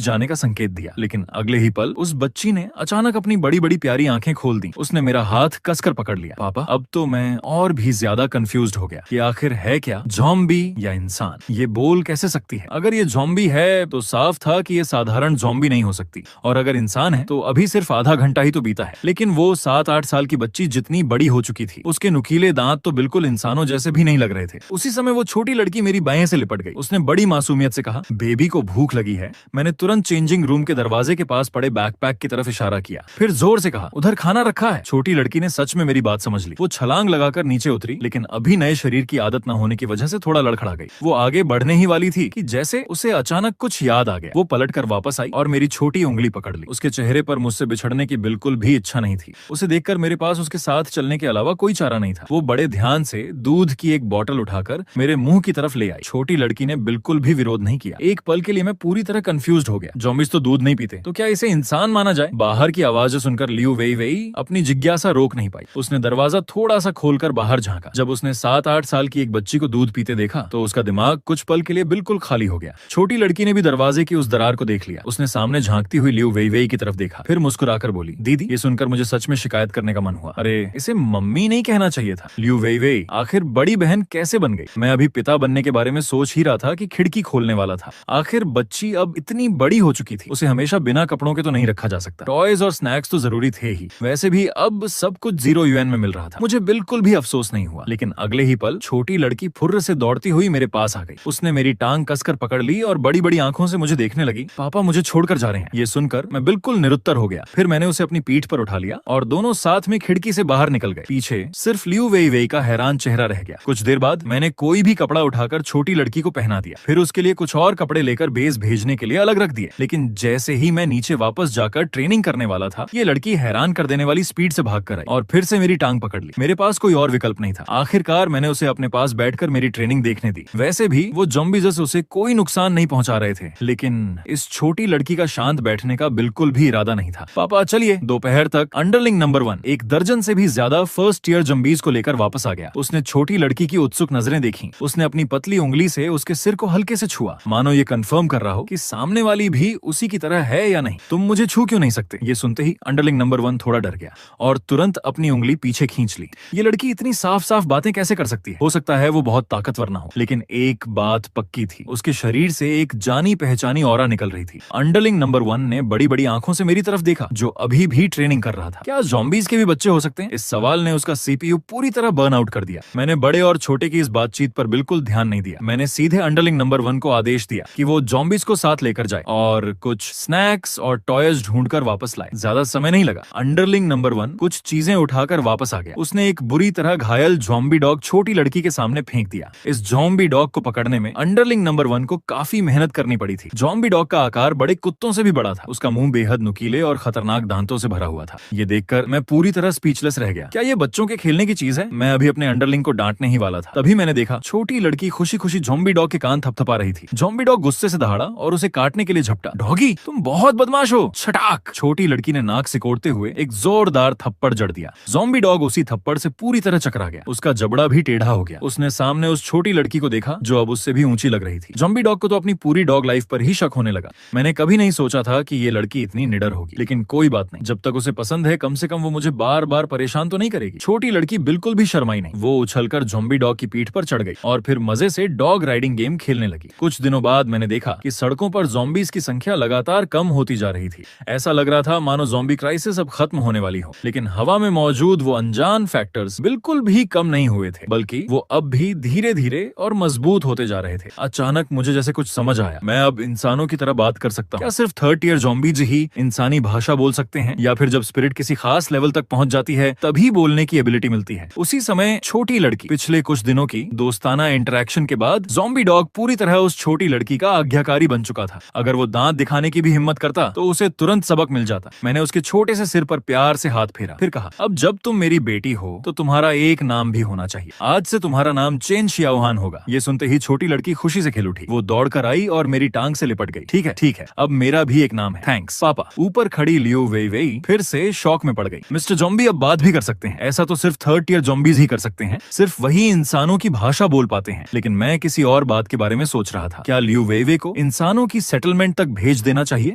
जाने का संकेत दिया। लेकिन अगले ही पल उस बच्ची ने अचानक अपनी बड़ी बड़ी प्यारी आंखें खोल दी। उसने मेरा हाथ कसकर पकड़ लिया। पापा, अब तो मैं और भी ज्यादा कंफ्यूज्ड हो गया। ये आखिर है क्या, ज़ॉम्बी या इंसान? ये बोल कैसे सकती है? अगर ये ज़ॉम्बी है तो साफ था कि ये साधारण ज़ॉम्बी नहीं हो सकती, और अगर इंसान है तो अभी सिर्फ आधा घंटा ही तो बीता है। लेकिन वो 7-8 साल की बच्ची जितनी बड़ी हो चुकी थी, उसके नुकीले दांत तो बिल्कुल इंसानों जैसे भी नहीं लग रहे थे। उसी समय वो छोटी लड़की मेरी बाएं से लिपट गई। उसने बड़ी मासूमियत से कहा, बेबी को भूख लगी है। मैंने तुरंत चेंजिंग रूम के दरवाजे के पास पड़े बैकपैक की तरफ इशारा किया, फिर जोर से कहा, उधर खाना रखा है। छोटी लड़की ने सच में मेरी बात समझ ली। वो छलांग लगाकर नीचे उतरी, लेकिन अभी नए शरीर की आदत न होने की वजह से थोड़ा लड़खड़ा गई। वो आगे बढ़ने ही वाली थी कि जैसे उसे अचानक कुछ याद आ गया। वो पलटकर वापस आई और मेरी छोटी उंगली पकड़ ली। उसके चेहरे पर मुझसे बिछड़ने की बिल्कुल भी इच्छा नहीं थी। उसे देखकर मेरे पास उसके साथ चलने के अलावा कोई चारा नहीं था। वो बड़े ध्यान से दूध की एक बोतल उठाकर मेरे मुंह की तरफ ले आई। छोटी लड़की ने बिल्कुल भी विरोध नहीं किया। एक पल के लिए मैं पूरी तरह कंफ्यूज्ड हो गया। ज़ॉम्बीज़ तो दूध नहीं पीते, तो क्या इसे इंसान माना जाए? बाहर की आवाजें सुनकर लियू वेइवेई अपनी जिज्ञासा रोक नहीं पाई। उसने दरवाजा थोड़ा सा खोलकर बाहर झांका। जब उसने 7-8 साल की एक बच्ची को दूध पीते देखा तो उसका दिमाग कुछ पल के लिए बिल्कुल खाली हो गया। छोटी लड़की ने भी दरवाजे की उस दरार को देख लिया। उसने सामने झांकती हुई लियू वेइवेई की तरफ देखा, फिर मुस्कुराकर बोली, दीदी। ये सुनकर मुझे सच में शिकायत करने का मन हुआ। अरे, इसे मम्मी नहीं कहना चाहिए था। लियू वेइवेई आखिर बड़ी बहन कैसे बन गई? मैं अभी पिता बनने के बारे में सोच ही रहा था कि खिड़की खोलने वाला था। आखिर बच्ची अब इतनी बड़ी हो चुकी थी, उसे हमेशा बिना कपड़ों के तो नहीं रखा जा सकता। टॉयज और स्नैक्स तो जरूरी थे ही। वैसे भी अब सब कुछ 0 युएन में मिल रहा था। मुझे बिल्कुल भी अफसोस नहीं हुआ। लेकिन अगले ही पल छोटी लड़की फुर्र से दौड़ती हुई मेरे पास आ गई। उसने मेरी टांग कसकर पकड़ ली और बड़ी बड़ी आंखों से मुझे देखने लगी। पापा मुझे छोड़कर जा रहे हैं। ये सुनकर मैं बिल्कुल निरुत्तर हो गया। फिर मैंने उसे अपनी पीठ पर उठा लिया और दोनों साथ में खिड़की से बाहर निकल गए। पीछे सिर्फ लियू वेइवेई का हैरान चेहरा रह गया। कुछ देर बाद मैंने कोई भी कपड़ा उठाकर छोटी लड़की को पहना दिया, फिर उसके लिए कुछ और कपड़े लेकर बेस भेजने के लिए अलग रख दिए। लेकिन जैसे ही मैं नीचे वापस जाकर ट्रेनिंग करने वाला था, ये लड़की हैरान कर देने वाली स्पीड से भाग कर आई और फिर से मेरी टांग पकड़ ली। मेरे पास कोई और विकल्प नहीं था। आखिरकार मैंने उसे अपने पास बैठकर मेरी ट्रेनिंग देखने दी। वैसे भी वो ज़ॉम्बी जैसे उसे कोई नुकसान नहीं पहुंचा रहे थे, लेकिन इस छोटी लड़की का शांत बैठने का बिल्कुल भी इरादा नहीं था। पापा चलिए। दोपहर तक अंडरलिंग नंबर 1 एक दर्जन से भी ज्यादा फर्स्ट ईयर ज़ॉम्बीज़ को लेकर वापस आ गया। उसने छोटी लड़की की उत्सुक नजरें देखी। उसने अपनी पतली उंगली से उसके सिर को हल्के से छुआ, मानो ये कंफर्म कर रहा हो कि सामने वाली भी उसी की तरह है या नहीं। तुम मुझे छू क्यों नहीं सकते? ये सुनते ही अंडरलिंग नंबर 1 थोड़ा डर गया और तुरंत अपनी उंगली पीछे खींच ली। ये लड़की इतनी साफ साफ बातें कैसे कर सकती है? हो सकता है वो बहुत ताकतवर ना हो, लेकिन एक बात पक्की थी, उसके शरीर से एक जानी पहचानी ऑरा निकल रही थी। अंडरलिंग नंबर 1 ने बड़ी बड़ी आंखों से मेरी तरफ देखा, जो अभी भी ट्रेनिंग कर रहा था। क्या ज़ॉम्बीज़ के भी बच्चे हो सकते हैं? इस सवाल ने उसका सीपीयू पूरी तरह बर्न आउट कर दिया। मैंने बड़े और छोटे की इस बातचीत पर बिल्कुल ध्यान नहीं दिया। मैंने सीधे अंडरलिंग नंबर 1 को आदेश दिया कि वो ज़ॉम्बीज़ को साथ लेकर जाए और कुछ स्नैक्स और टॉयज ढूंढकर वापस लाए। ज्यादा समय नहीं लगा। अंडरलिंग नंबर 1 कुछ चीजें उठाकर वापस आ गया। उसने एक बुरी तरह घायल ज़ॉम्बी डॉग छोटी लड़की के सामने फेंक दिया। इस ज़ॉम्बी डॉग को पकड़ने में अंडरलिंग नंबर 1 को काफी मेहनत करनी पड़ी थी। ज़ॉम्बी डॉग का आकार बड़े कुत्तों से भी बड़ा था। उसका मुंह बेहद नुकीले और खतरनाक दांतों से भरा हुआ था। ये देखकर मैं पूरी तरह स्पीचलेस रह गया। क्या ये बच्चों के खेलने की चीज है? मैं अभी अपने अंडरलिंग को डांटने ही वाला था, तभी मैंने देखा छोटी लड़की खुशी खुशी ज़ॉम्बी डॉग के कान थपथपा रही थी। ज़ॉम्बी डॉग गुस्से से दहाड़ा और उसे काटने के लिए झपटा। डॉगी, तुम बहुत बदमाश हो। छटाक! छोटी लड़की ने नाक सिकोड़ते हुए एक जोरदार थप्पड़ जड़ दिया। ज़ॉम्बी डॉग उसी थप्पड़ से पूरी तरह चकरा गया। उसका जबड़ा भी टेढ़ा हो गया। उसने सामने उस छोटी लड़की को देखा जो अब उससे भी ऊंची लग रही थी। ज़ॉम्बी डॉग को तो अपनी पूरी डॉग लाइफ पर ही शक होने लगा। मैंने कभी नहीं सोचा था कि ये लड़की इतनी निडर होगी, लेकिन कोई बात नहीं। जब तक उसे पसंद है, कम से कम वो मुझे बार बार परेशान तो नहीं करेगी। छोटी लड़की बिल्कुल भी शर्माई नहीं। वो उछलकर ज़ॉम्बी डॉग की पीठ पर चढ़ गई और फिर मजे से डॉग राइडिंग गेम खेलने लगी। कुछ दिनों बाद मैंने देखा कि सड़कों पर ज़ॉम्बीज़ की संख्या लगातार कम होती जा रही थी। ऐसा लग रहा था मानो ज़ॉम्बी क्राइसिस अब खत्म होने वाली हो। लेकिन हवा में मौजूद वो अनजान फैक्टर्स बिल्कुल भी कम नहीं हुए थे, बल्कि वो अब भी धीरे धीरे और मजबूत होते जा रहे थे। अचानक मुझे जैसे कुछ समझ आया। मैं अब इंसानों की तरह बात कर सकता हूँ। क्या सिर्फ 3rd ईयर ज़ॉम्बीज़ ही इंसानी भाषा बोल सकते हैं, या फिर जब स्पिरिट किसी खास लेवल तक पहुंच जाती है तभी बोलने की एबिलिटी मिलती है? उसी समय छोटी छोटी लड़की। पिछले कुछ दिनों की दोस्ताना इंटरेक्शन के बाद ज़ॉम्बी डॉग पूरी तरह उस छोटी लड़की का आज्ञाकारी बन चुका था। अगर वो दांत दिखाने की भी हिम्मत करता तो उसे तुरंत सबक मिल जाता। मैंने उसके छोटे से सिर पर प्यार से हाथ फेरा, फिर कहा, अब जब तुम मेरी बेटी हो तो तुम्हारा एक नाम भी होना चाहिए। आज से तुम्हारा नाम चेन शियाओहान होगा। ये सुनते ही छोटी लड़की खुशी से खिल उठी। वो दौड़कर आई और मेरी टांग से लिपट गई। ठीक है, अब मेरा भी एक नाम है। थैंक्स पापा। ऊपर खड़ी लियो वेई वेई फिर से शौक में पड़ गई। मिस्टर ज़ॉम्बी अब बात भी कर सकते हैं। ऐसा तो सिर्फ थर्ड टियर ज़ॉम्बीज ही कर सकते हैं। सिर्फ वही इंसानों की भाषा बोल पाते हैं। लेकिन मैं किसी और बात के बारे में सोच रहा था। क्या लियो वेई वेई को इंसानों की सेटलमेंट तक भेज देना चाहिए?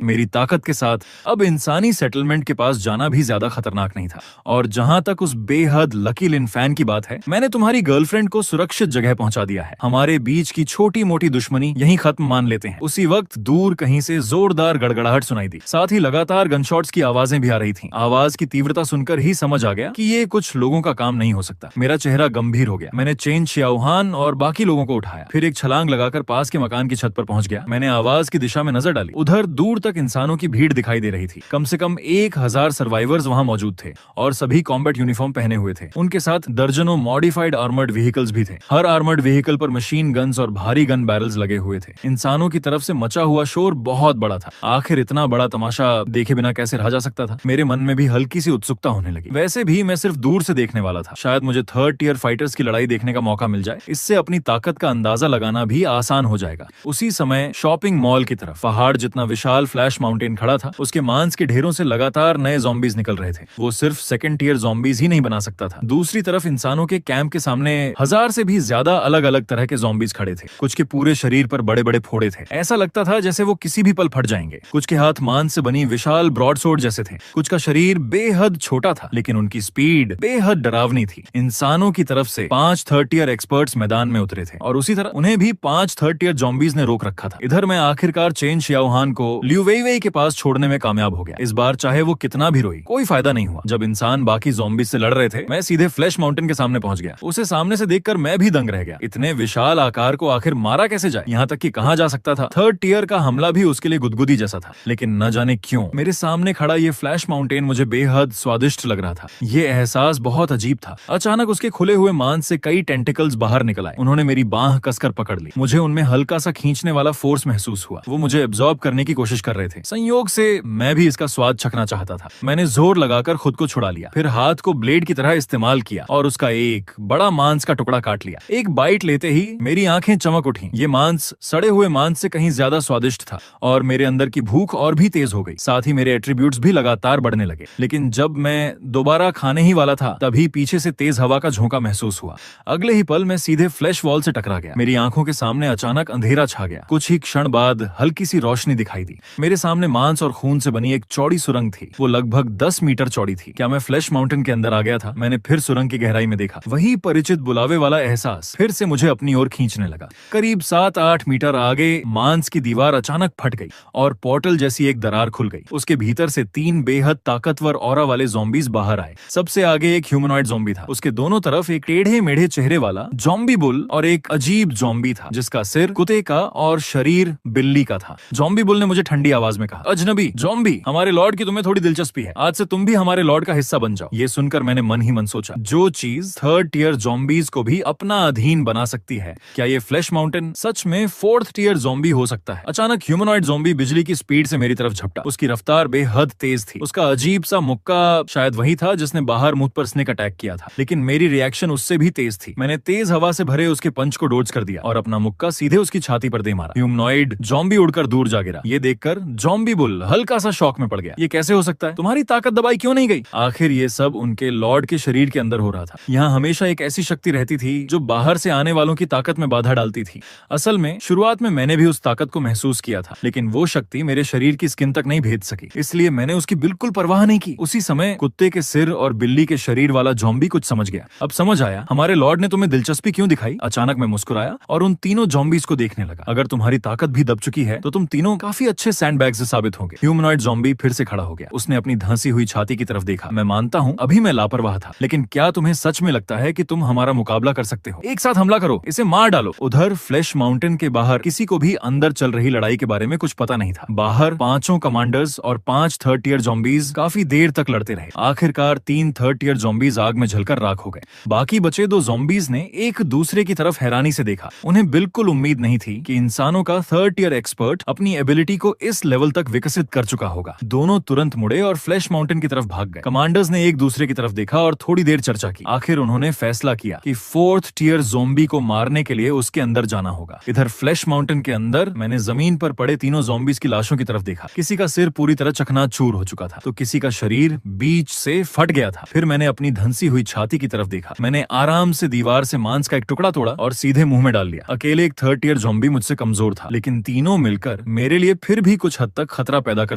मेरी ताकत के साथ अब इंसानी सेटलमेंट के पास जाना भी ज्यादा खतरनाक नहीं था। और जहां तक उस बेहद लकी लिन फैन की बात है, मैंने तुम्हारी गर्लफ्रेंड को सुरक्षित जगह पहुंचा दिया है। हमारे बीच की छोटी मोटी दुश्मनी यहीं खत्म मान लेते हैं। उसी वक्त दूर कहीं से जोरदार गड़गड़ाहट सुनाई दी। साथ ही लगातार गनशॉट्स की आवाजें भी आ रही थीं। आवाज की तीव्रता सुनकर ही समझ आ गया कि ये कुछ लोगों का काम नहीं हो सकता। मेरा चेहरा गंभीर हो गया। मैंने चेन शियाओहान और बाकी लोगों को उठाया, फिर एक छलांग लगाकर पास के मकान की छत पर पहुंच गया। मैंने आवाज की दिशा में नजर डाली। उधर दूर तक इंसानों की भीड़ दिखाई दे रही थी। कम से कम 1000 सर्वाइवर्स वहां मौजूद थे और सभी कॉम्बैट यूनिफॉर्म पहने हुए थे। उनके साथ दर्जनों मॉडिफाइड आर्मर्ड व्हीकल्स भी थे। हर आर्मर्ड व्हीकल पर मशीन गन्स और भारी गन बैरल्स लगे हुए थे। इंसानों की तरफ से मचा हुआ शोर बहुत बड़ा था। आखिर इतना बड़ा तमाशा देखे बिना कैसे रहा जा सकता था? मेरे मन में भी हल्की सी उत्सुकता होने लगी। वैसे भी मैं सिर्फ दूर से देखने वाला था। शायद मुझे थर्ड टियर फाइटर्स की लड़ाई देखने का मौका मिल जाए। इससे अपनी ताकत का अंदाजा लगाना भी आसान हो जाएगा। उसी समय शॉपिंग मॉल की तरफ पहाड़ जितना विशाल फ्लैश माउंटेन खड़ा था। उसके मांस के ढेरों से लगातार नए ज़ॉम्बीज निकल रहे थे। वो सिर्फ सेकंड टियर ज़ॉम्बीज ही नहीं बना सकता था। दूसरी तरफ इंसानों के कैंप के सामने 1000 से भी ज्यादा अलग अलग तरह के ज़ॉम्बीज खड़े थे। कुछ के पूरे शरीर पर बड़े बड़े फोड़े थे। ऐसा लगता था जैसे वो किसी भी पल फट जाएंगे। कुछ के हाथ मांस से बनी विशाल ब्रॉडसोर्ड जैसे थे। कुछ का शरीर बेहद छोटा था, लेकिन उनकी स्पीड बेहद डरावनी थी। इंसानों की तरफ से 5 थर्ड टियर एक्सपर्ट्स मैदान में उतरे थे और उसी तरह उन्हें भी 5 थर्ड टियर ज़ॉम्बीज ने रोक रखा था। इधर मैं आखिरकार चेन शियाओहान को लियू वेई वेई के पास छोड़ने में कामयाब हो गया। इस बार चाहे वो कितना भी रोई, कोई फायदा नहीं हुआ। जब इंसान बाकी ज़ॉम्बीज से लड़ रहे थे, मैं सीधे फ्लैश माउंटेन के सामने पहुंच गया। उसे सामने से देखकर मैं भी दंग रह गया। इतने विशाल आकार को आखिर मारा कैसे जाए? यहाँ तक कि कहाँ जा सकता था? थर्ड टियर का हमला भी उसके लिए गुदगुदी जैसा था। लेकिन न जाने क्यों मेरे सामने खड़ा ये फ्लैश माउंटेन मुझे बेहद स्वादिष्ट लग रहा था। ये एहसास बहुत अजीब था। अचानक उसके खुले हुए मांस से कई टेंटिकल्स बाहर निकल आए। उन्होंने मेरी बांह कसकर पकड़ ली। मुझे उनमें हल्का सा खींचने वाला फोर्स महसूस हुआ। वो मुझे एब्जॉर्ब करने की कोशिश कर रहे थे। संयोग से मैं भी इसका स्वाद चखना चाहता था। मैंने जोर लगाकर खुद को छुड़ा लिया, फिर हाथ को ब्लेड की तरह इस्तेमाल किया और उसका एक बड़ा मांस का टुकड़ा काट लिया। एक बाइट लेते ही मेरी आंखें चमक उठी। ये मांस सड़े हुए मांस से कहीं ज्यादा स्वादिष्ट था और मेरे अंदर की भूख और भी तेज हो गई। साथ ही मेरे एट्रीब्यूट्स भी लगातार बढ़ने लगे। लेकिन जब मैं दोबारा खाने ही वाला था, तभी पीछे से तेज हवा का झोंका महसूस हुआ। अगले ही पल मैं सीधे फ्लैश वॉल से टकरा गया। मेरी आंखों के सामने अचानक अंधेरा छा गया। कुछ ही क्षण बाद हल्की सी रोशनी दिखाई दी। मेरे सामने मांस और खून से बनी एक चौड़ी सुरंग थी। वो लगभग 10 मीटर चौड़ी थी। क्या मैं फ्लैश माउंटेन के अंदर आ गया था? मैंने फिर सुरंग की गहराई में देखा। वही परिचित बुलावे वाला एहसास फिर से मुझे अपनी ओर खींचने लगा। करीब 7-8 मीटर आगे मांस की दीवार अचानक फट गई और पोर्टल जैसी एक दरार खुल गई। उसके भीतर से 3 बेहद ताकतवर ऑरा वाले ज़ॉम्बीज बाहर आए। सबसे आगे एक ह्यूमनॉइड ज़ॉम्बी था। उसके दोनों तरफ एक टेढ़े मेढ़े चेहरे वाला ज़ॉम्बी बुल और एक अजीब ज़ॉम्बी था जिसका सिर कुत्ते का और शरीर बिल्ली का था। ज़ॉम्बी बुल ने मुझे ठंडी आवाज में कहा, अजनबी ज़ॉम्बी, हमारे लॉर्ड की तुम्हें थोड़ी दिलचस्पी है। आज से तुम भी हमारे लॉर्ड का हिस्सा बन जाओ। ये सुनकर मैंने मन ही मन सोचा, जो चीज थर्ड टियर ज़ॉम्बीज को भी अपना अधीन बना सकती है, क्या ये फ्लैश माउंटेन सच में फोर्थ टियर ज़ॉम्बी हो सकता है? अचानक ह्यूमनॉइड ज़ॉम्बी बिजली की स्पीड से मेरी तरफ झपटा। उसकी रफ्तार बेहद तेज थी। उसका अजीब सा मुक्का शायद वही था जिसने बाहर मुझ पर स्नेक अटैक किया था, लेकिन मेरी रिएक्शन उससे भी तेज थी। मैंने तेज हवा से भरे उसके पंच को डोज कर दिया और अपना मुक्का सीधे उसकी छाती पर दे मारा। ह्यूमनॉइड ज़ॉम्बी उड़कर दूर जा गिरा। ये देखकर ज़ॉम्बी बुल हल्का सा शॉक में पड़ गया। ये कैसे हो सकता है? तुम्हारी ताकत दबाई क्यों नहीं गई? आखिर ये सब उनके लॉर्ड के शरीर के अंदर हो रहा था। यहाँ हमेशा एक ऐसी शक्ति रहती थी जो बाहर से आने वालों की ताकत में बाधा डालती थी। असल में शुरुआत में मैंने भी उस ताकत को महसूस किया था, लेकिन वो शक्ति मेरे शरीर की स्किन तक नहीं भेद सकी, इसलिए मैंने उसकी बिल्कुल परवाह नहीं की। उसी समय कुत्ते के सिर और बिल्ली के शरीर वाला ज़ॉम्बी कुछ समझ गया। अब समझ आया हमारे लॉर्ड ने तुम्हें दिलचस्पी क्यों दिखाई। अचानक मैं मुस्कुराया और उन तीनों ज़ॉम्बीज को देखने लगा। अगर तुम्हारी ताकत भी दब चुकी है तो तुम तीनों काफी अच्छे सैंडबैग्स साबित होंगे। ह्यूमनॉइड ज़ॉम्बी फिर से खड़ा हो गया। उसने अपनी धंसी हुई छाती की तरफ देखा। मैं मानता हूँ अभी मैं लापरवाह था, लेकिन क्या तुम्हें सच में लगता है कि तुम हमारा मुकाबला कर सकते हो? एक साथ हमला करो, इसे मार डालो। उधर फ्लैश माउंटेन के बाहर किसी को भी अंदर चल रही लड़ाई के बारे में कुछ पता नहीं था। बाहर 5 कमांडर्स और 5 थर्ड टियर ज़ॉम्बीज काफी देर तक लड़ते रहे। आखिरकार 3 थर्ड टियर ज़ॉम्बीज आग में जलकर राख हो गए। बाकी बचे दो ज़ॉम्बीज ने एक दूसरे की तरफ हैरानी से देखा। उन्हें बिल्कुल उम्मीद नहीं थी कि इंसानों का 3rd टियर एक्सपर्ट अपनी एबिलिटी को इस लेवल तक विकसित कर चुका होगा। दोनों तुरंत मुड़े और फ्लैश माउंटेन की तरफ भाग गए। कमांडर्स ने एक दूसरे की तरफ देखा और थोड़ी देर चर्चा की। आखिर उन्होंने फैसला किया कि 4th टियर ज़ॉम्बी को मारने के लिए उसके अंदर जाना होगा। इधर फ्लैश माउंटेन के अंदर मैंने जमीन पर पड़े तीनों ज़ॉम्बीज की लाशों की तरफ देखा। किसी का सिर पूरी तरह चकनाचूर हो चुका था तो किसी का शरीर बीच से फट गया था। फिर मैंने अपनी धंसी हुई छाती की तरफ देखा। मैंने आराम से दीवार से मांस का एक टुकड़ा तोड़ा और सीधे मुंह में डाल लिया। अकेले एक 3rd टियर ज़ॉम्बी मुझसे कमजोर था, लेकिन तीनों मिलकर मेरे लिए फिर भी कुछ हद तक खतरा पैदा कर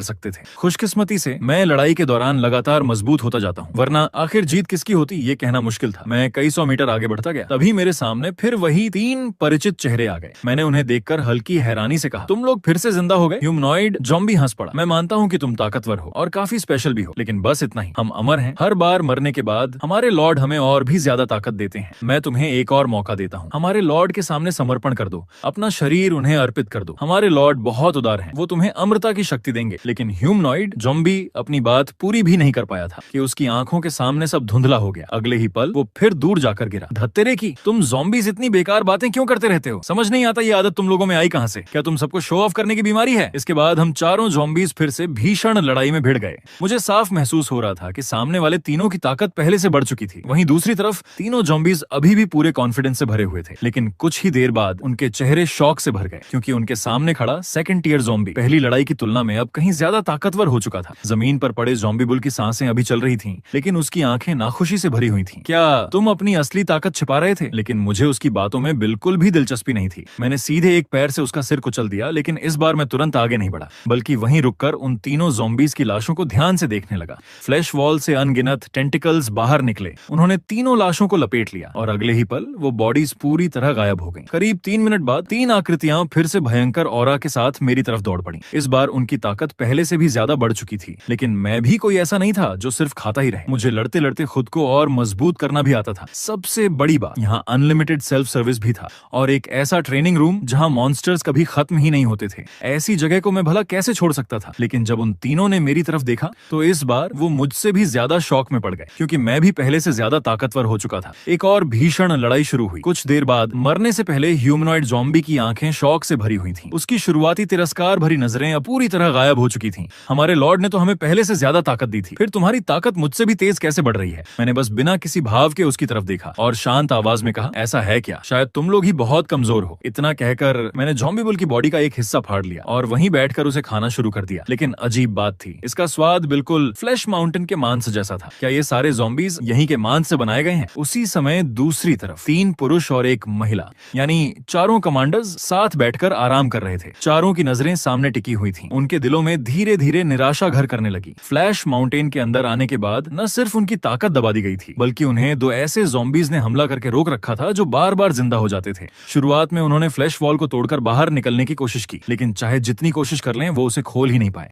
सकते थे। खुशकिस्मती से मैं लड़ाई के दौरान लगातार मजबूत होता जाता हूँ, वरना आखिर जीत किसकी होती ये कहना मुश्किल था। मैं कई 100 मीटर आगे बढ़ता गया, तभी मेरे सामने फिर वही 3 परिचित चेहरे आ गए। मैंने उन्हें देखकर हल्की हैरानी से कहा, तुम लोग फिर से जिंदा हो गए? ह्यूमनॉइड ज़ॉम्बी हंस पड़ा। मैं मानता हूँ कि तुम ताकतवर हो और काफी स्पेशल भी हो, लेकिन बस इतना ही, हम अमर हैं। हर बार मरने के बाद हमारे लॉर्ड हमें और भी ज्यादा ताकत देते हैं। मैं तुम्हें एक और मौका देता हूँ, हमारे लॉर्ड के सामने समर्पण कर दो, अपना शरीर उन्हें अर्पित कर दो। हमारे लॉर्ड बहुत उदार हैं, वो तुम्हें अमरता की शक्ति देंगे। लेकिन ह्यूमनॉइड ज़ॉम्बी अपनी बात पूरी भी नहीं कर पाया था कि उसकी आंखों के सामने सब धुंधला हो गया। अगले ही पल वो फिर दूर जाकर गिरा। धत्तेरे की, तुम ज़ॉम्बीज इतनी बेकार बातें क्यों करते रहते हो? समझ नहीं आता ये आदत तुम लोगों में आई कहां से? क्या तुम सबको शो ऑफ करने की बीमारी है? इसके बाद हम चारों ज़ॉम्बीज फिर से भीषण लड़ाई में भिड़ गए। मुझे साफ महसूस हो रहा था कि सामने वाले तीनों की ताकत पहले से बढ़ चुकी थी। वहीं दूसरी तरफ तीनों ज़ॉम्बीज अभी भी पूरे कॉन्फिडेंस से भरे हुए थे, लेकिन कुछ ही देर बाद उनके चेहरे शौक से भर गए, क्योंकि उनके सामने खड़ा 2nd टियर ज़ॉम्बी पहली लड़ाई की तुलना में अब कहीं ज्यादा ताकतवर हो चुका था। जमीन पर पड़े ज़ॉम्बी बुल की सांसें अभी चल रही थीं, लेकिन उसकी आंखें नाखुशी से भरी हुई थीं। क्या तुम अपनी असली ताकत छिपा रहे थे? लेकिन मुझे उसकी बातों में बिल्कुल भी दिलचस्पी नहीं थी। मैंने सीधे एक पैर से उसका सिर कुचल दिया, लेकिन इस बार मैं तुरंत आगे नहीं बढ़ा, बल्कि वहीं रुककर उन तीनों ज़ॉम्बीज की लाशों को ध्यान से देखने लगा। फ्लैश वॉल से अनगिनत टेंटिकल्स बाहर निकले। उन्होंने तीनों लाशों को लपेट लिया और अगले ही पल वो बॉडीज पूरी तरह गायब हो गईं। करीब 3 मिनट बाद 3 आकृतियां फिर से भयंकर ऑरा के साथ मेरी तरफ दौड़ पड़ी। इस बार उनकी ताकत पहले से भी ज्यादा बढ़ चुकी थी, लेकिन मैं भी कोई ऐसा नहीं था जो सिर्फ खाता ही रहे। मुझे लड़ते लड़ते खुद को और मजबूत करना भी आता था। सबसे बड़ी बात, यहाँ अनलिमिटेड सेल्फ सर्विस भी था और एक ऐसा ट्रेनिंग रूम जहाँ मॉन्स्टर्स कभी खत्म ही नहीं होते थे। ऐसी जगह को मैं भला कैसे छोड़ सकता था? लेकिन जब उन तीनों ने मेरी तरफ देखा तो इस बार वो मुझसे भी ज्यादा शौक में पड़ गए, क्योंकि मैं भी पहले से ज्यादा ताकतवर हो चुका था। एक और भीषण लड़ाई शुरू हुई। कुछ देर बाद मरने से पहले ह्यूमनॉइड ज़ॉम्बी की आंखें शौक से भरी हुई थीं। उसकी शुरुआती तिरस्कार भरी नजरें अब पूरी तरह गायब हो चुकी थीं। हमारे लॉर्ड ने तो हमें पहले से ज्यादा ताकत दी थी, फिर तुम्हारी ताकत मुझसे भी तेज कैसे बढ़ रही है? मैंने बस बिना किसी भाव के उसकी तरफ देखा और शांत आवाज में कहा, ऐसा है क्या? शायद तुम लोग ही बहुत कमजोर हो। इतना कहकर मैंने ज़ॉम्बी बुल की बॉडी का एक हिस्सा फाड़ लिया और वहीं बैठकर उसे खाना शुरू कर दिया। लेकिन अजीब बात थी, इसका स्वाद बिल्कुल फ्लैश माउंटेन के मांस जैसा था। क्या ये सारे ज़ॉम्बीज यहीं के मांस से बनाए गए हैं? उसी समय दूसरी तरफ 3 पुरुष और एक महिला, यानी चारों कमांडर्स साथ बैठकर आराम कर रहे थे। चारों की नजरें सामने टिकी हुई थीं। उनके दिलों में धीरे धीरे निराशा घर करने लगी। फ्लैश माउंटेन के अंदर आने के बाद न सिर्फ उनकी ताकत दबा दी गई थी, बल्कि उन्हें 2 ऐसे ज़ॉम्बीज ने हमला करके रोक रखा था जो बार बार जिंदा हो जाते थे। शुरुआत में उन्होंने फ्लैश वॉल को तोड़कर बाहर निकलने की कोशिश की, लेकिन चाहे जितनी कोशिश कर लें वो उसे खोल ही नहीं पाए।